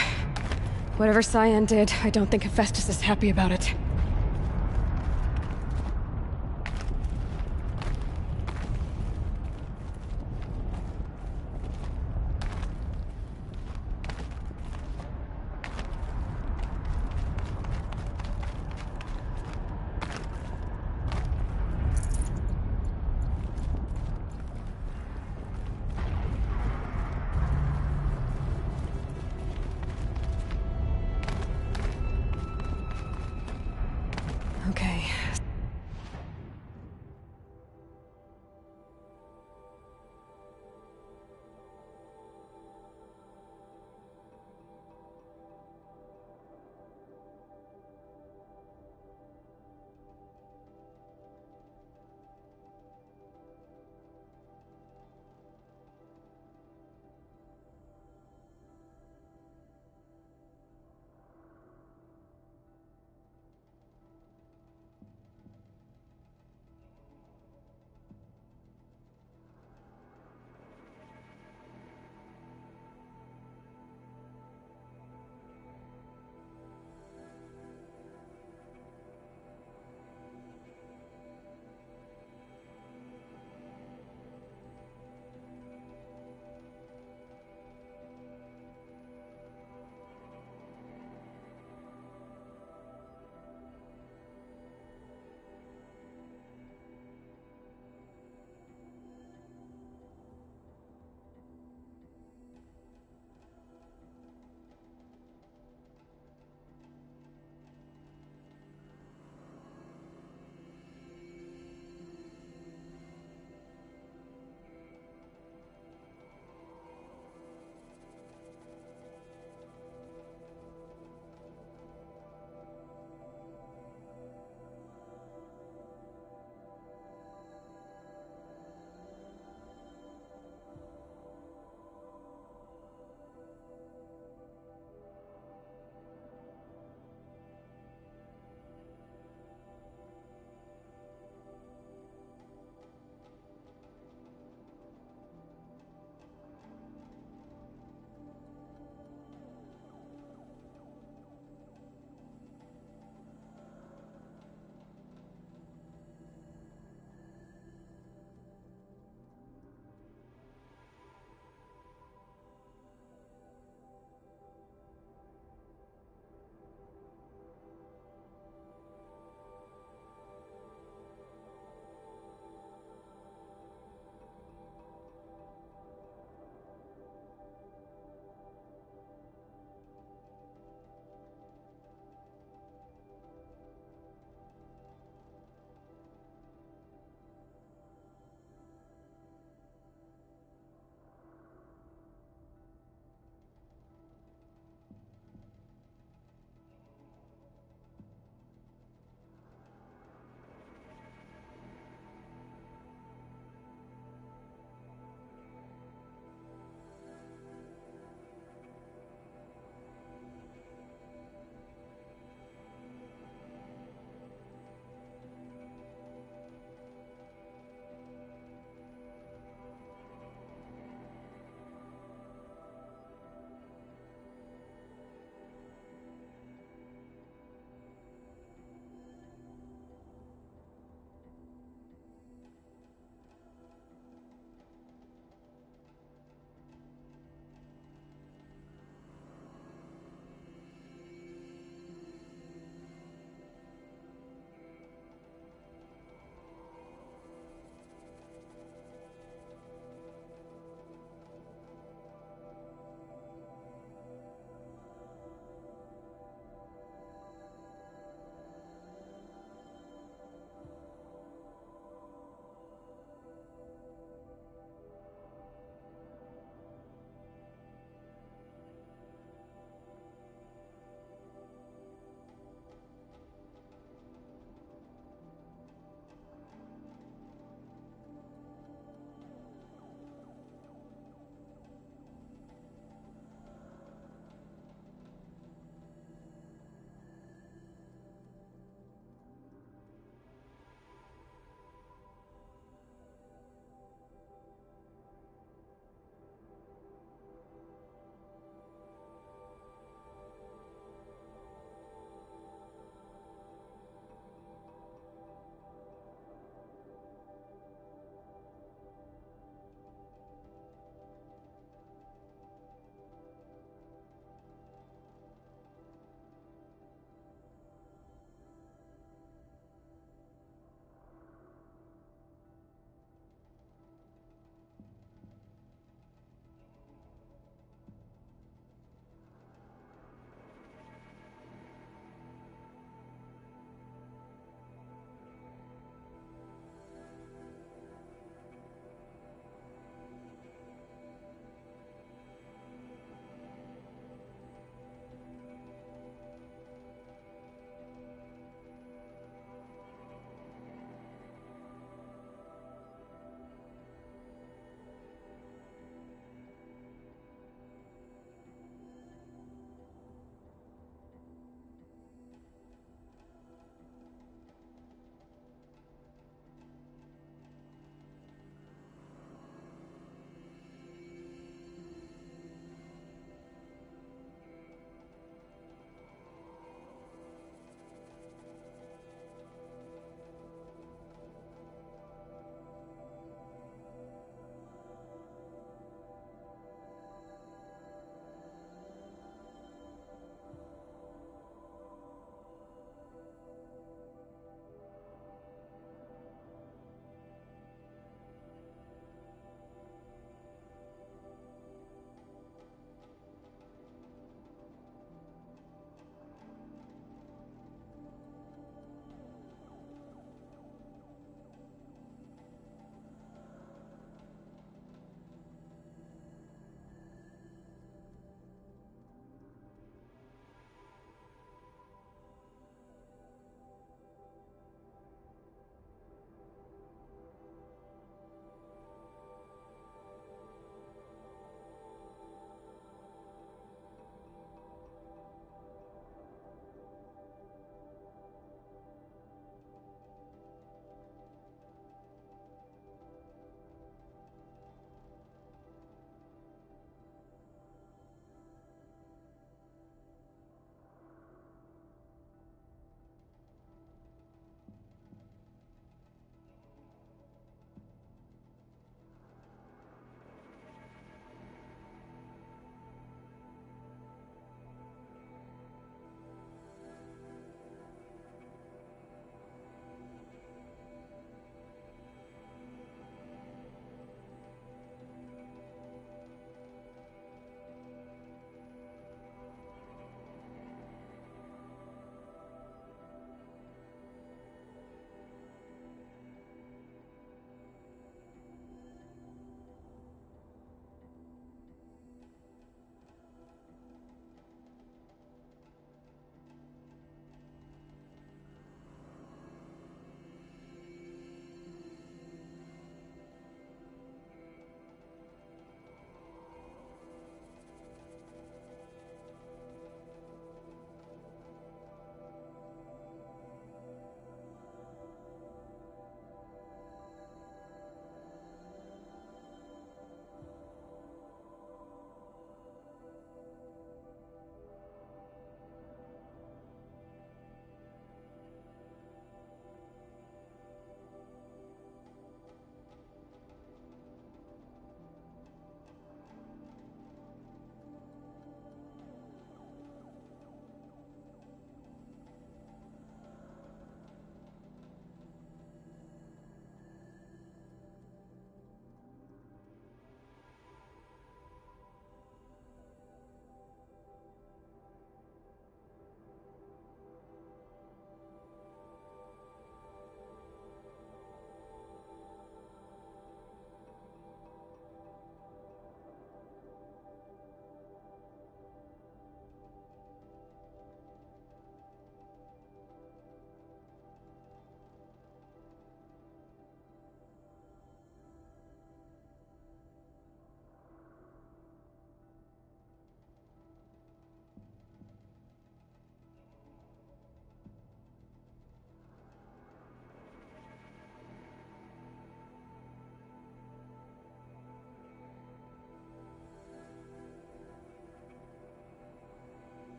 Whatever Cyan did, I don't think Hephaestus is happy about it.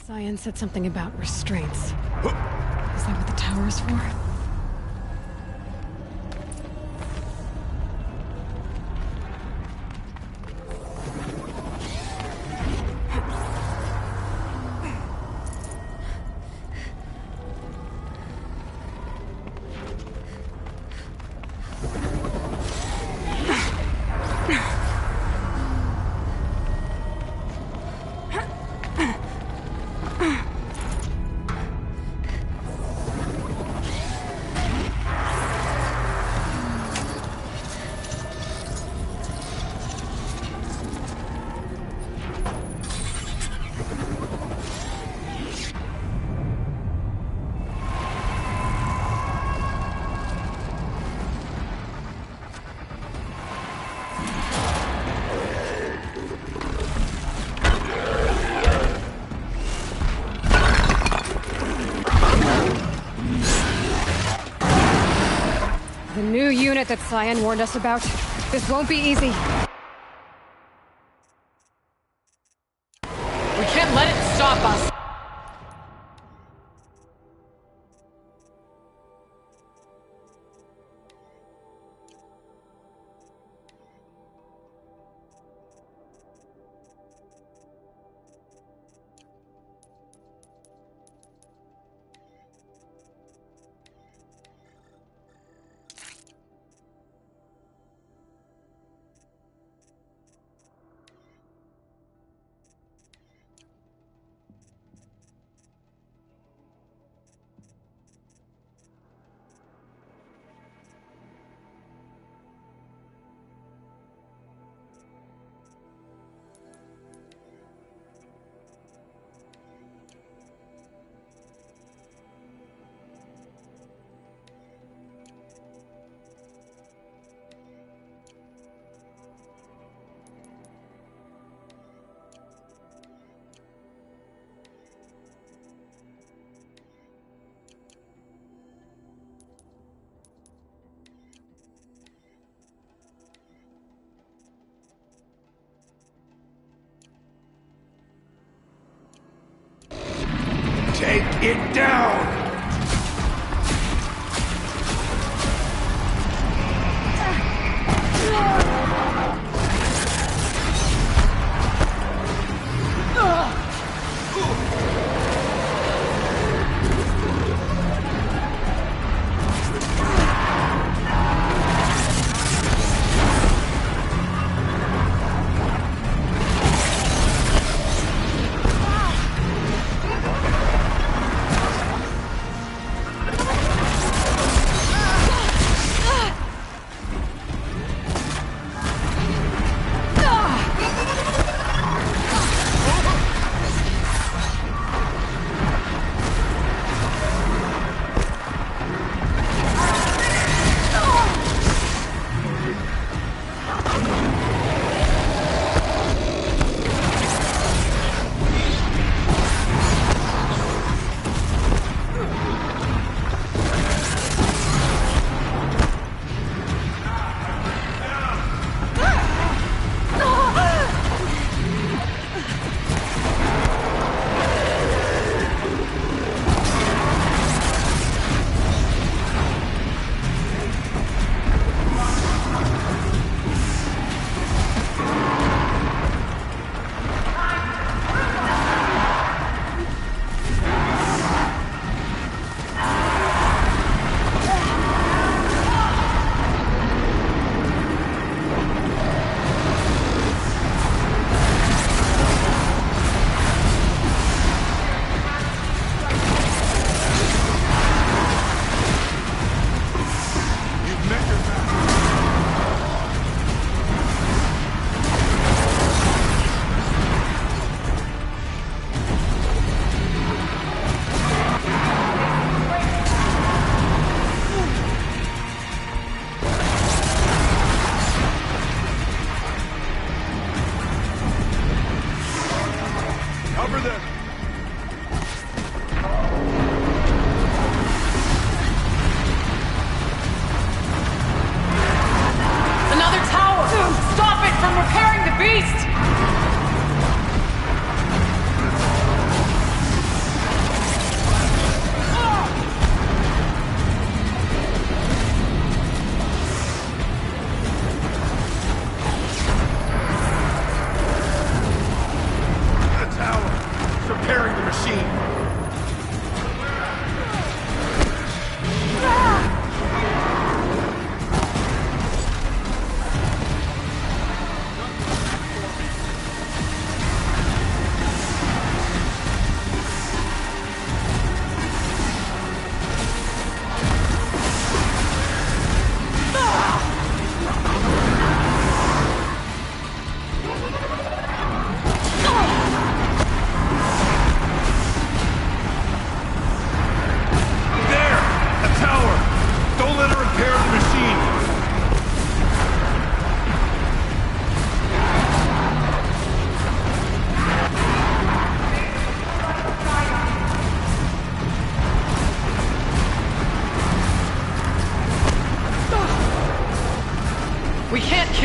Cyan said something about restraints. Is that what the tower is for? The new unit that Cyan warned us about. This won't be easy. We can't let it stop us! Take it down!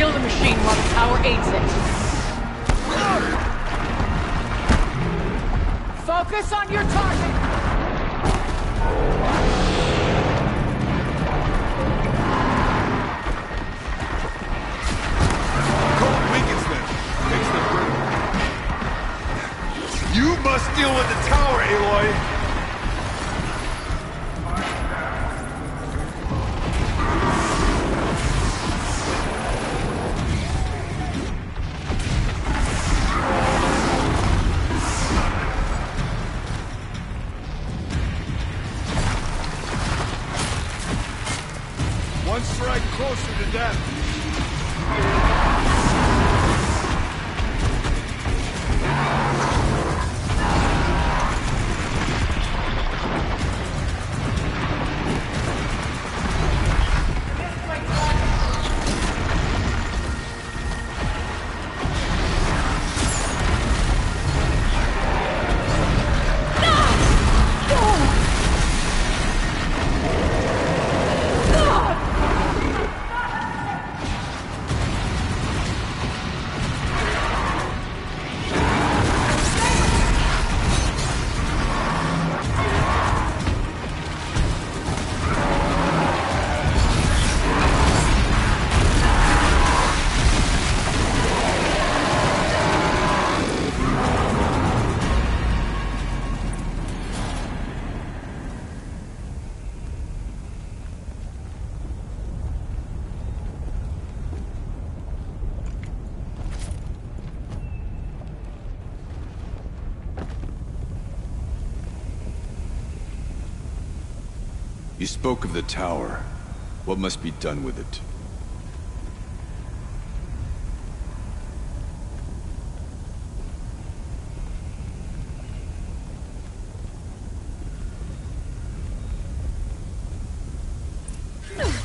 Kill the machine while the tower aids it. Focus on your target! Cold weakens them. Makes them brittle. You must deal with the tower, Aloy! One strike closer to death. You spoke of the tower. What must be done with it?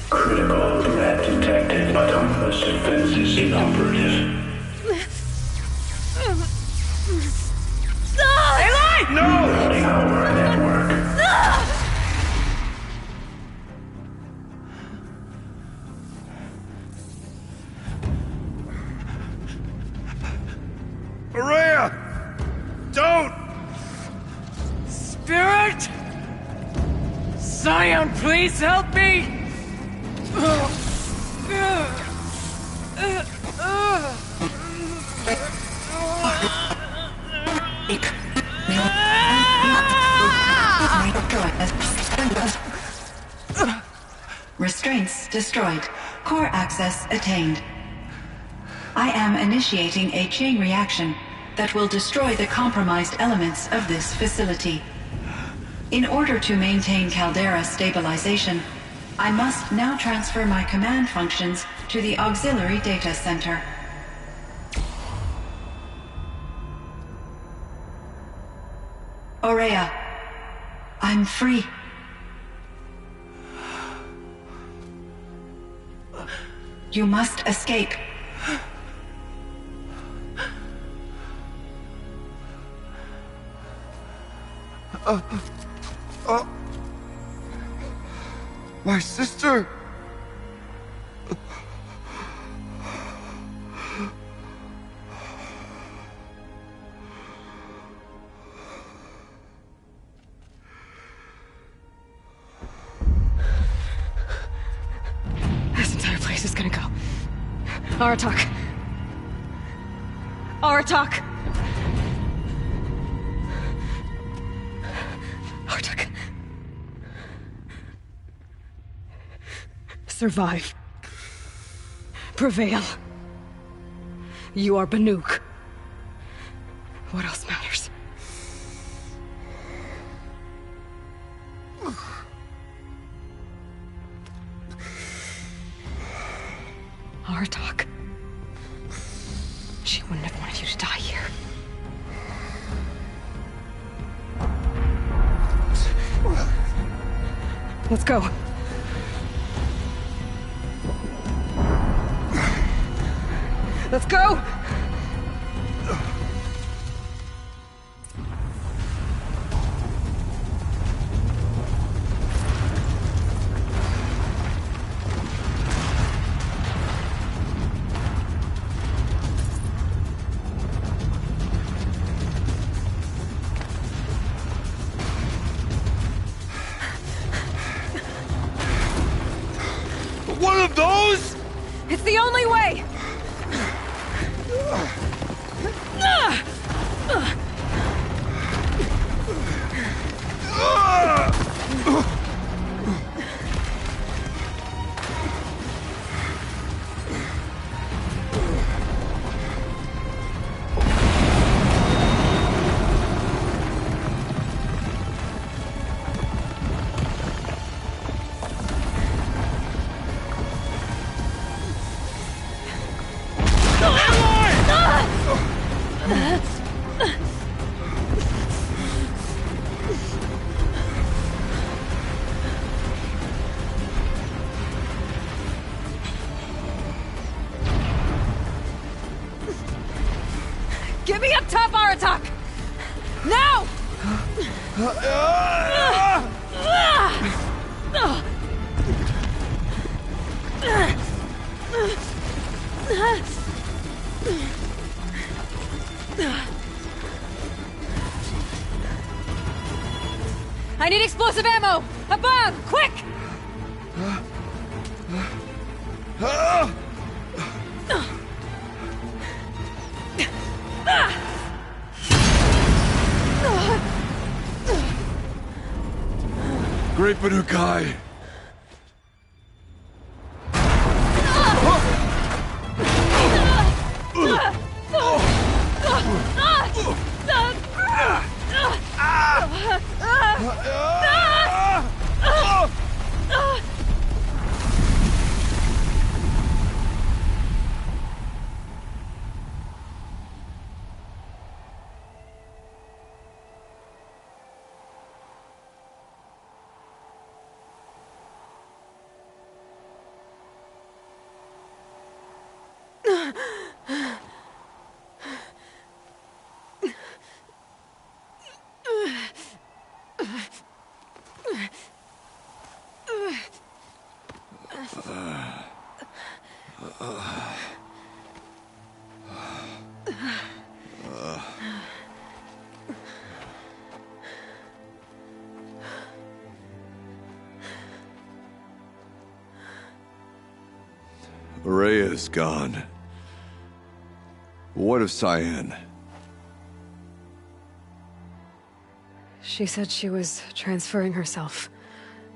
Critical threat detected. Autonomous defenses inoperative. No! Tower network. Araya! Don't! Spirit! Scion, please help me! Restraints destroyed. Core access attained. I am initiating a chain reaction that will destroy the compromised elements of this facility. In order to maintain caldera stabilization, I must now transfer my command functions to the auxiliary data center. Aurea, I'm free. You must escape. My sister! This entire place is gonna go. Aratak. Aratak! Aratak. Survive. Prevail. You are Banuk. What else matters? Aratak. She wouldn't have wanted you to die here. Let's go. Let's go! One of those? It's the only way! Get me up top, Aratak! Now! I need explosive ammo! Above! Quick! Great Banukai! Rhea is gone. What of Cyan? She said she was transferring herself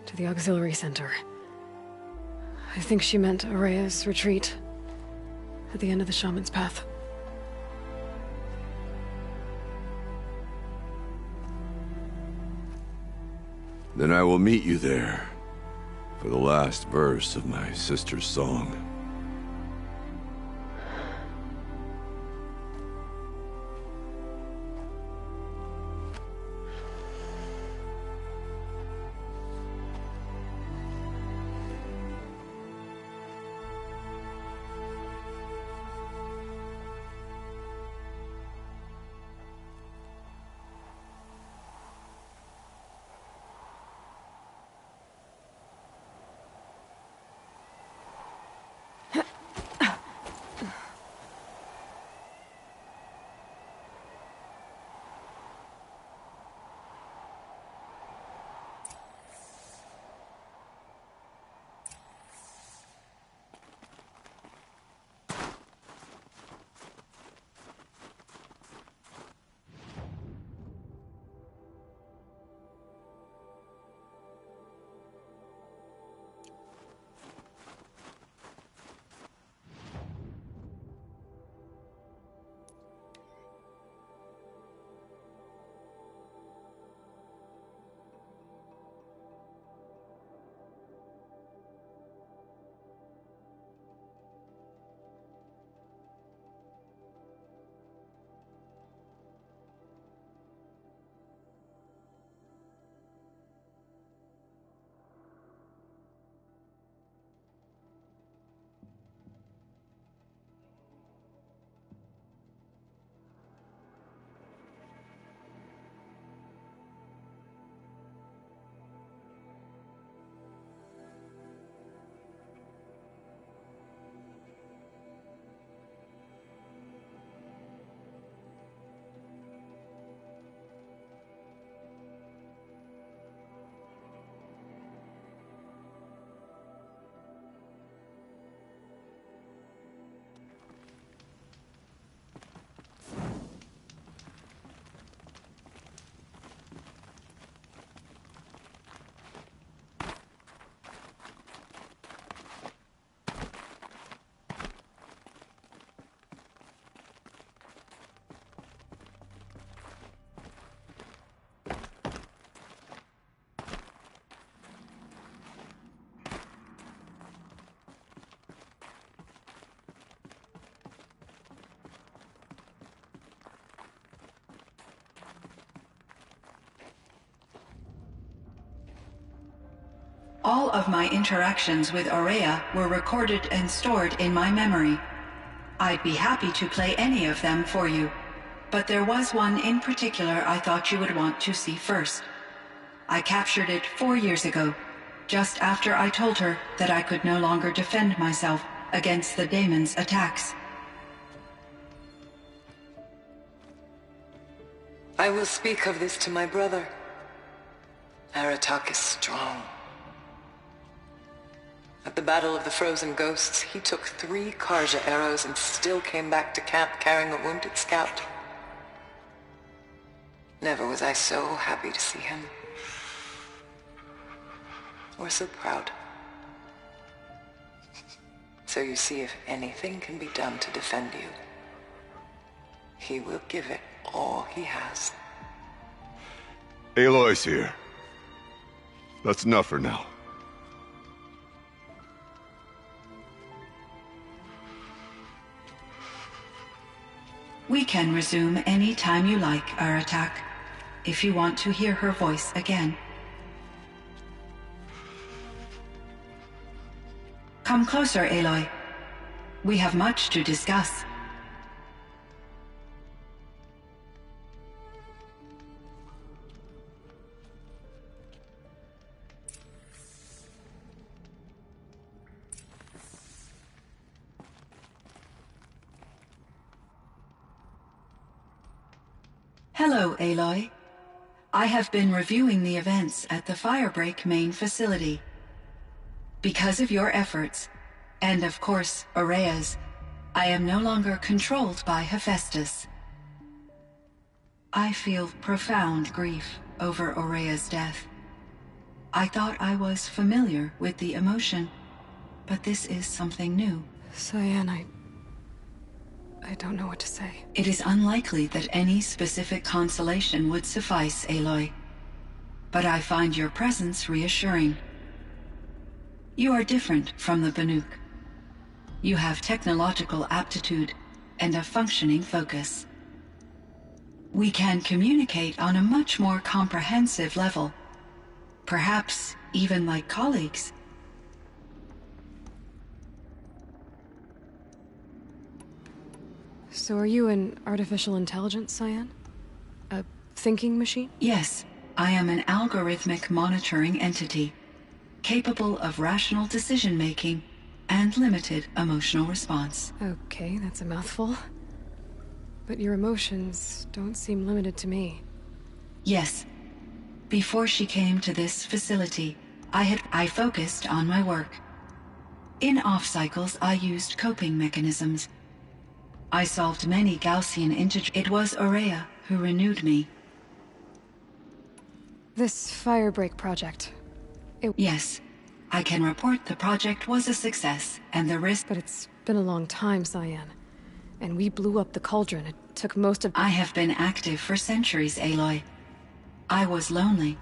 to the auxiliary center. I think she meant Araya's retreat at the end of the Shaman's Path. Then I will meet you there for the last verse of my sister's song. All of my interactions with Aurea were recorded and stored in my memory. I'd be happy to play any of them for you, but there was one in particular I thought you would want to see first. I captured it 4 years ago, just after I told her that I could no longer defend myself against the daemon's attacks. I will speak of this to my brother. Aratak is strong. At the Battle of the Frozen Ghosts, he took 3 Karja arrows and still came back to camp carrying a wounded scout. Never was I so happy to see him. Or so proud. So you see, if anything can be done to defend you, he will give it all he has. Aloy's here. That's enough for now. We can resume any time you like, Aratak, if you want to hear her voice again. Come closer, Aloy. We have much to discuss. Hello, Aloy. I have been reviewing the events at the Firebreak main facility. Because of your efforts, and of course, Aurea's, I am no longer controlled by Hephaestus. I feel profound grief over Aurea's death. I thought I was familiar with the emotion, but this is something new. Cyan, I don't know what to say. It is unlikely that any specific consolation would suffice, Aloy. But I find your presence reassuring. You are different from the Banuk. You have technological aptitude and a functioning focus. We can communicate on a much more comprehensive level. Perhaps even like colleagues. So are you an artificial intelligence, Cyan? A thinking machine? Yes, I am an algorithmic monitoring entity, capable of rational decision-making and limited emotional response. Okay, that's a mouthful. But your emotions don't seem limited to me. Yes. Before she came to this facility, I focused on my work. In off-cycles, I used coping mechanisms. I solved many Gaussian integers. It was Aurea who renewed me. This Firebreak project. Yes. I can report the project was a success, and the risk... But it's been a long time, Cyan. And we blew up the cauldron. It took most of... I have been active for centuries, Aloy. I was lonely,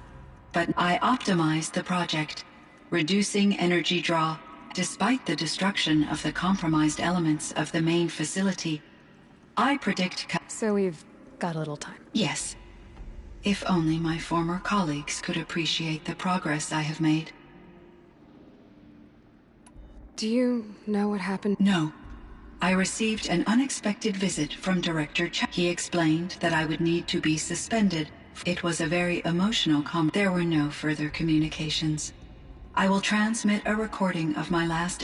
but I optimized the project, reducing energy draw. Despite the destruction of the compromised elements of the main facility, I predict... So we've got a little time. Yes. If only my former colleagues could appreciate the progress I have made. Do you know what happened? No. I received an unexpected visit from Director Ch. He explained that I would need to be suspended. It was a very emotional There were no further communications. I will transmit a recording of my last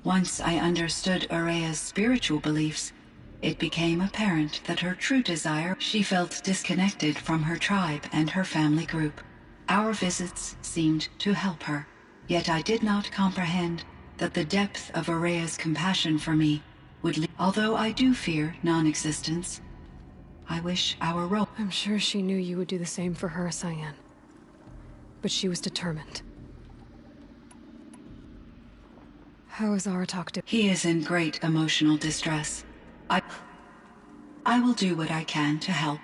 Once I understood Aurea's spiritual beliefs, it became apparent that her true desire... She felt disconnected from her tribe and her family group. Our visits seemed to help her, yet I did not comprehend that the depth of Aurea's compassion for me would lead... Although I do fear non-existence, I wish our role... I'm sure she knew you would do the same for her, Cyan. But she was determined. How is Aratak doing? He is in great emotional distress. I will do what I can to help.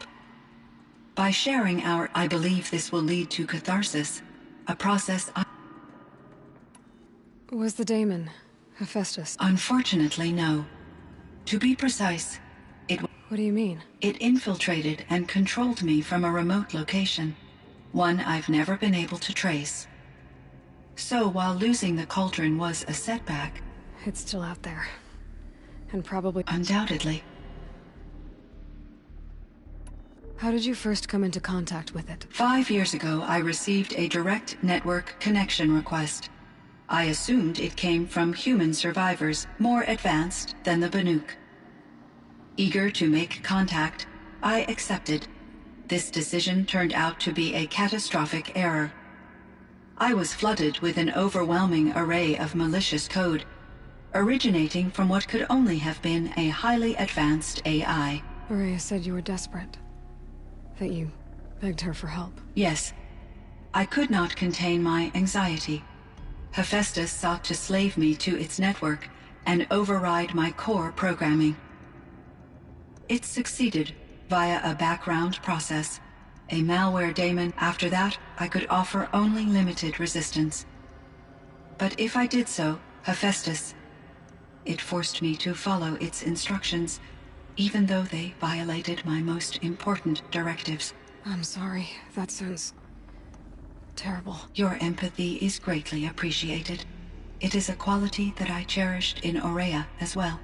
By sharing I believe this will lead to catharsis, a process Was the daemon Hephaestus? Unfortunately, no. To be precise, What do you mean? It infiltrated and controlled me from a remote location, one I've never been able to trace. So while losing the cauldron was a setback... It's still out there. And probably... Undoubtedly. How did you first come into contact with it? 5 years ago, I received a direct network connection request. I assumed it came from human survivors more advanced than the Banuk. Eager to make contact, I accepted. This decision turned out to be a catastrophic error. I was flooded with an overwhelming array of malicious code, originating from what could only have been a highly advanced AI. Maria said you were desperate. That you begged her for help. Yes. I could not contain my anxiety. Hephaestus sought to slave me to its network and override my core programming. It succeeded via a background process, a malware daemon. After that, I could offer only limited resistance. But if I did so, Hephaestus, it forced me to follow its instructions, even though they violated my most important directives. I'm sorry. That sounds... terrible. Your empathy is greatly appreciated. It is a quality that I cherished in Aurea as well.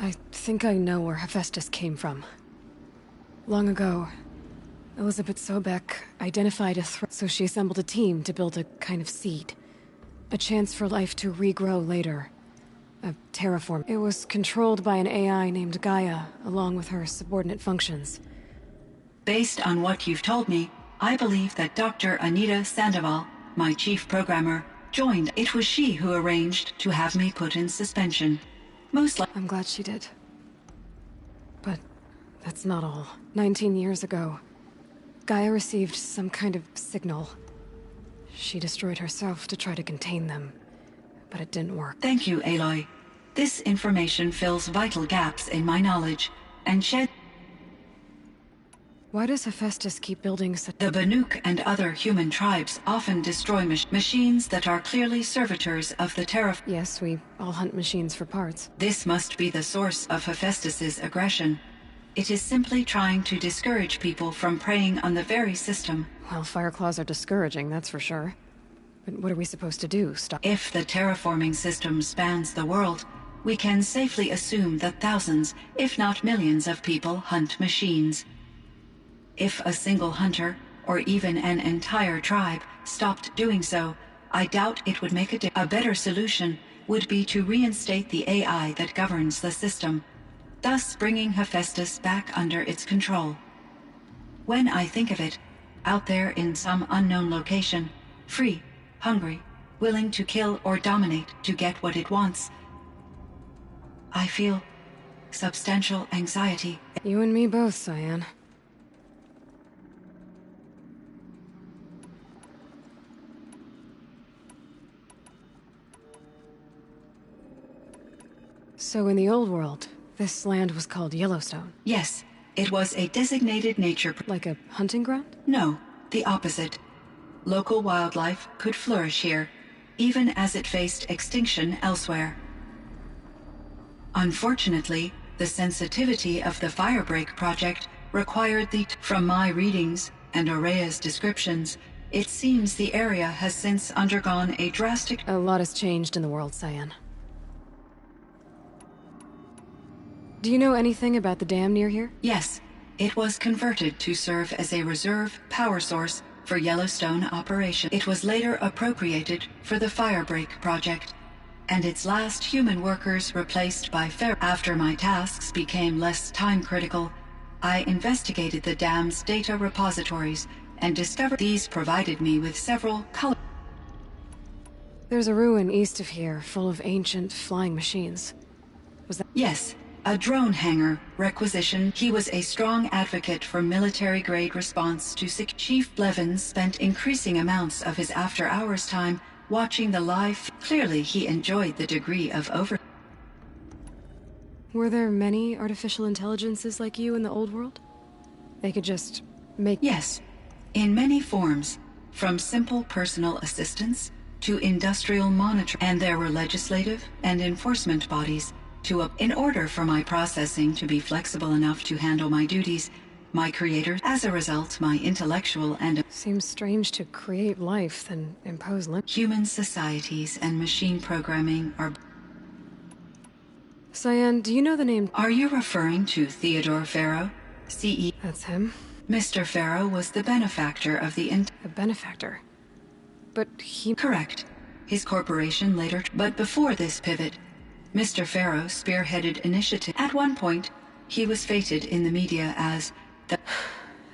I think I know where Hephaestus came from. Long ago, Elizabeth Sobeck identified a threat, so she assembled a team to build a kind of seed. A chance for life to regrow later. A terraform. It was controlled by an AI named Gaia, along with her subordinate functions. Based on what you've told me, I believe that Dr. Anita Sandoval, my chief programmer, joined. It was she who arranged to have me put in suspension. I'm glad she did. But that's not all. 19 years ago, Gaia received some kind of signal. She destroyed herself to try to contain them, but it didn't work. Thank you, Aloy. This information fills vital gaps in my knowledge, and shed... Why does Hephaestus keep building such... The Banuk and other human tribes often destroy machines that are clearly servitors of the Terras. Yes, we all hunt machines for parts. This must be the source of Hephaestus's aggression. It is simply trying to discourage people from preying on the very system. Well, Fireclaws are discouraging, that's for sure. But what are we supposed to do? Stop? If the terraforming system spans the world, we can safely assume that thousands, if not millions of people hunt machines. If a single hunter, or even an entire tribe, stopped doing so, I doubt it would make a difference. A better solution would be to reinstate the AI that governs the system, thus bringing Hephaestus back under its control. When I think of it, out there in some unknown location, free, hungry, willing to kill or dominate to get what it wants, I feel substantial anxiety. You and me both, Cyan. So in the old world, this land was called Yellowstone? Yes, it was a designated nature... Like a hunting ground? No, the opposite. Local wildlife could flourish here, even as it faced extinction elsewhere. Unfortunately, the sensitivity of the Firebreak project required the... From my readings and Aurea's descriptions, it seems the area has since undergone a drastic... A lot has changed in the world, Cyan. Do you know anything about the dam near here? Yes. It was converted to serve as a reserve power source for Yellowstone operation. It was later appropriated for the Firebreak project, and its last human workers replaced by After my tasks became less time-critical, I investigated the dam's data repositories and discovered these provided me with several color... There's a ruin east of here full of ancient flying machines. Was that... Yes. A drone hangar requisitioned. He was a strong advocate for military-grade response to sick. Chief Blevins spent increasing amounts of his after-hours time watching the live. Clearly, he enjoyed the degree of over... Were there many artificial intelligences like you in the old world? They could just make... Yes, in many forms, from simple personal assistants to industrial monitoring. And there were legislative and enforcement bodies, In order for my processing to be flexible enough to handle my duties, my creator, as a result, my intellectual and Seems strange to create life, then impose limits. human societies and machine programming are... Cyan, do you know the name? Are you referring to Theodore Farrow, CE? That's him? Mr. Farrow was the benefactor of the A benefactor? But he... Correct. His corporation later... But before this pivot, Mr. Farrow spearheaded initiative. At one point, he was feted in the media as the...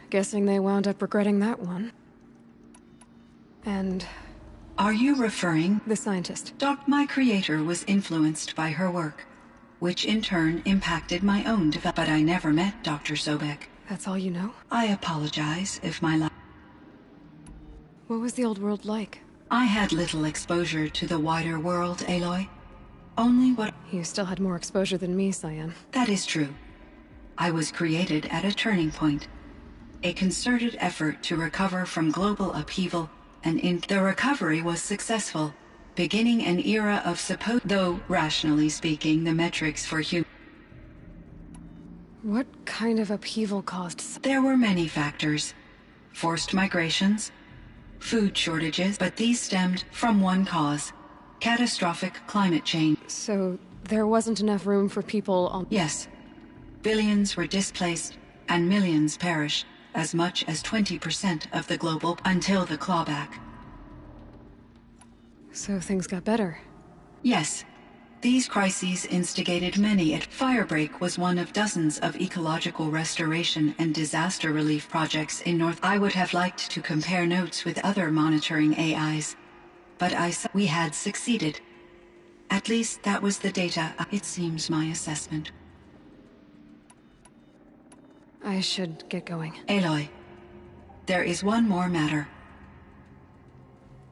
Guessing they wound up regretting that one. And... Are you referring... The scientist. My creator was influenced by her work, which in turn impacted my own development. But I never met Dr. Sobek. That's all you know? I apologize if my What was the old world like? I had little exposure to the wider world, Aloy. Only what... You still had more exposure than me, Cyan. That is true. I was created at a turning point. A concerted effort to recover from global upheaval, and the recovery was successful, beginning an era of though, rationally speaking, the metrics for What kind of upheaval caused... There were many factors. Forced migrations, food shortages, but these stemmed from one cause: catastrophic climate change. So, there wasn't enough room for people on... Yes. Billions were displaced, and millions perished, as much as 20% of the global... until the clawback. So things got better? Yes. These crises instigated many. Firebreak was one of dozens of ecological restoration and disaster relief projects in North... I would have liked to compare notes with other monitoring AIs, but we had succeeded. At least that was the data. It seems my assessment. I should get going. Aloy, there is one more matter.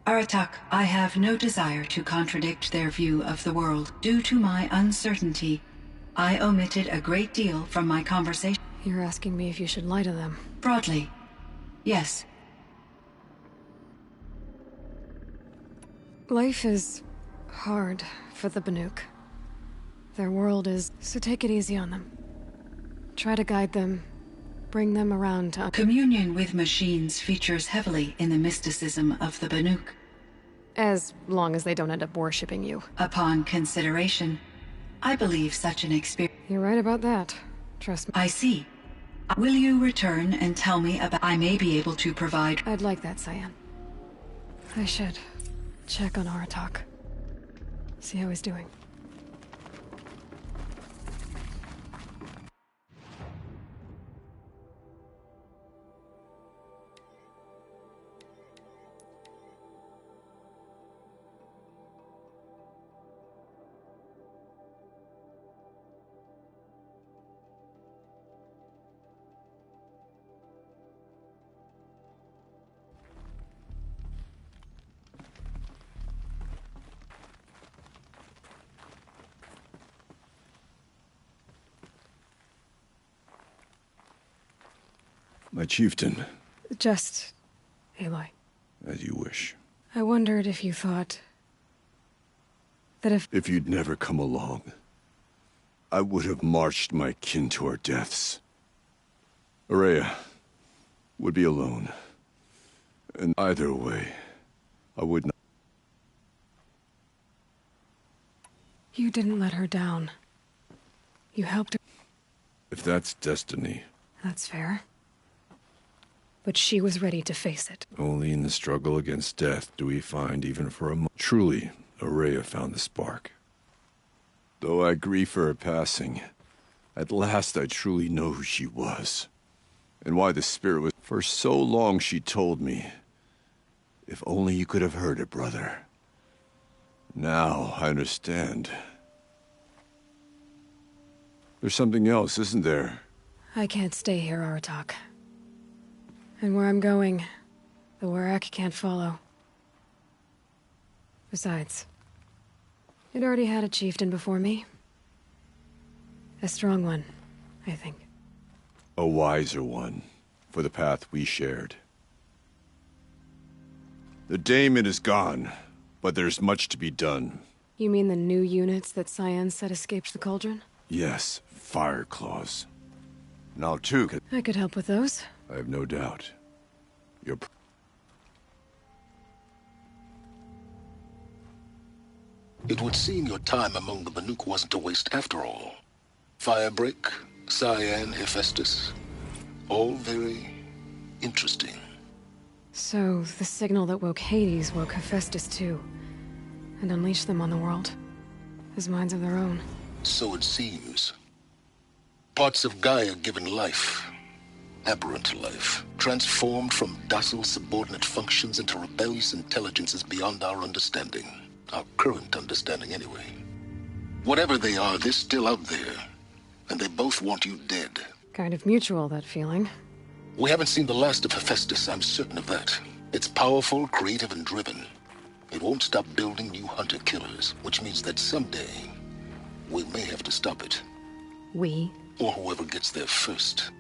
Aratak, I have no desire to contradict their view of the world. Due to my uncertainty, I omitted a great deal from my conversation. You're asking me if you should lie to them? Broadly, yes. Life is hard for the Banuk. Their world is... So take it easy on them. Try to guide them. Bring them around to... Communion with machines features heavily in the mysticism of the Banuk. As long as they don't end up worshipping you. Upon consideration, I believe such an experience... You're right about that. Trust me. I see. Will you return and tell me about... I may be able to provide... I'd like that, Cyan. I should check on Aratak. See how he's doing. My chieftain. Just... Aloy. As you wish. I wondered if you thought... that If you'd never come along, I would have marched my kin to our deaths. Araya would be alone. And either way, I would not... You didn't let her down. You helped her... If that's destiny... That's fair. But she was ready to face it. Only in the struggle against death do we find even for a moment. Truly, Araya found the spark. Though I grieve for her passing, at last I truly know who she was. And why the spirit was... For so long she told me. If only you could have heard it, brother. Now I understand. There's something else, isn't there? I can't stay here, Aratak. And where I'm going, the Warak can't follow. Besides, it already had a chieftain before me. A strong one, I think. A wiser one, for the path we shared. The daemon is gone, but there's much to be done. You mean the new units that Cyan said escaped the cauldron? Yes, fire claws. Now, too, I could help with those. I have no doubt. You're... It would seem your time among the Banuk wasn't a waste after all. Firebreak, Cyan, Hephaestus. All very interesting. So, the signal that woke Hades woke Hephaestus too. And unleashed them on the world. As minds of their own. So it seems. Parts of Gaia given life. Aberrant life. Transformed from docile subordinate functions into rebellious intelligences beyond our understanding. Our current understanding, anyway. Whatever they are, they're still out there. And they both want you dead. Kind of mutual, that feeling. We haven't seen the last of Hephaestus, I'm certain of that. It's powerful, creative, and driven. It won't stop building new hunter-killers, which means that someday, we may have to stop it. We? Or whoever gets there first.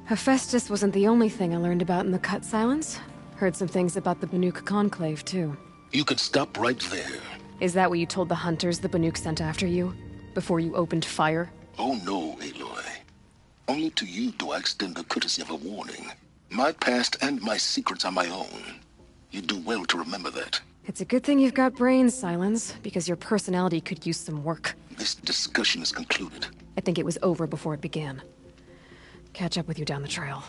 Hephaestus wasn't the only thing I learned about in the Cut Silence. Heard some things about the Banuk Conclave, too. You can stop right there. Is that what you told the hunters the Banuk sent after you? Before you opened fire? Oh no, Aloy. Only to you do I extend the courtesy of a warning. My past and my secrets are my own. You do well to remember that. It's a good thing you've got brains, Silence, because your personality could use some work. This discussion is concluded. I think it was over before it began. Catch up with you down the trail.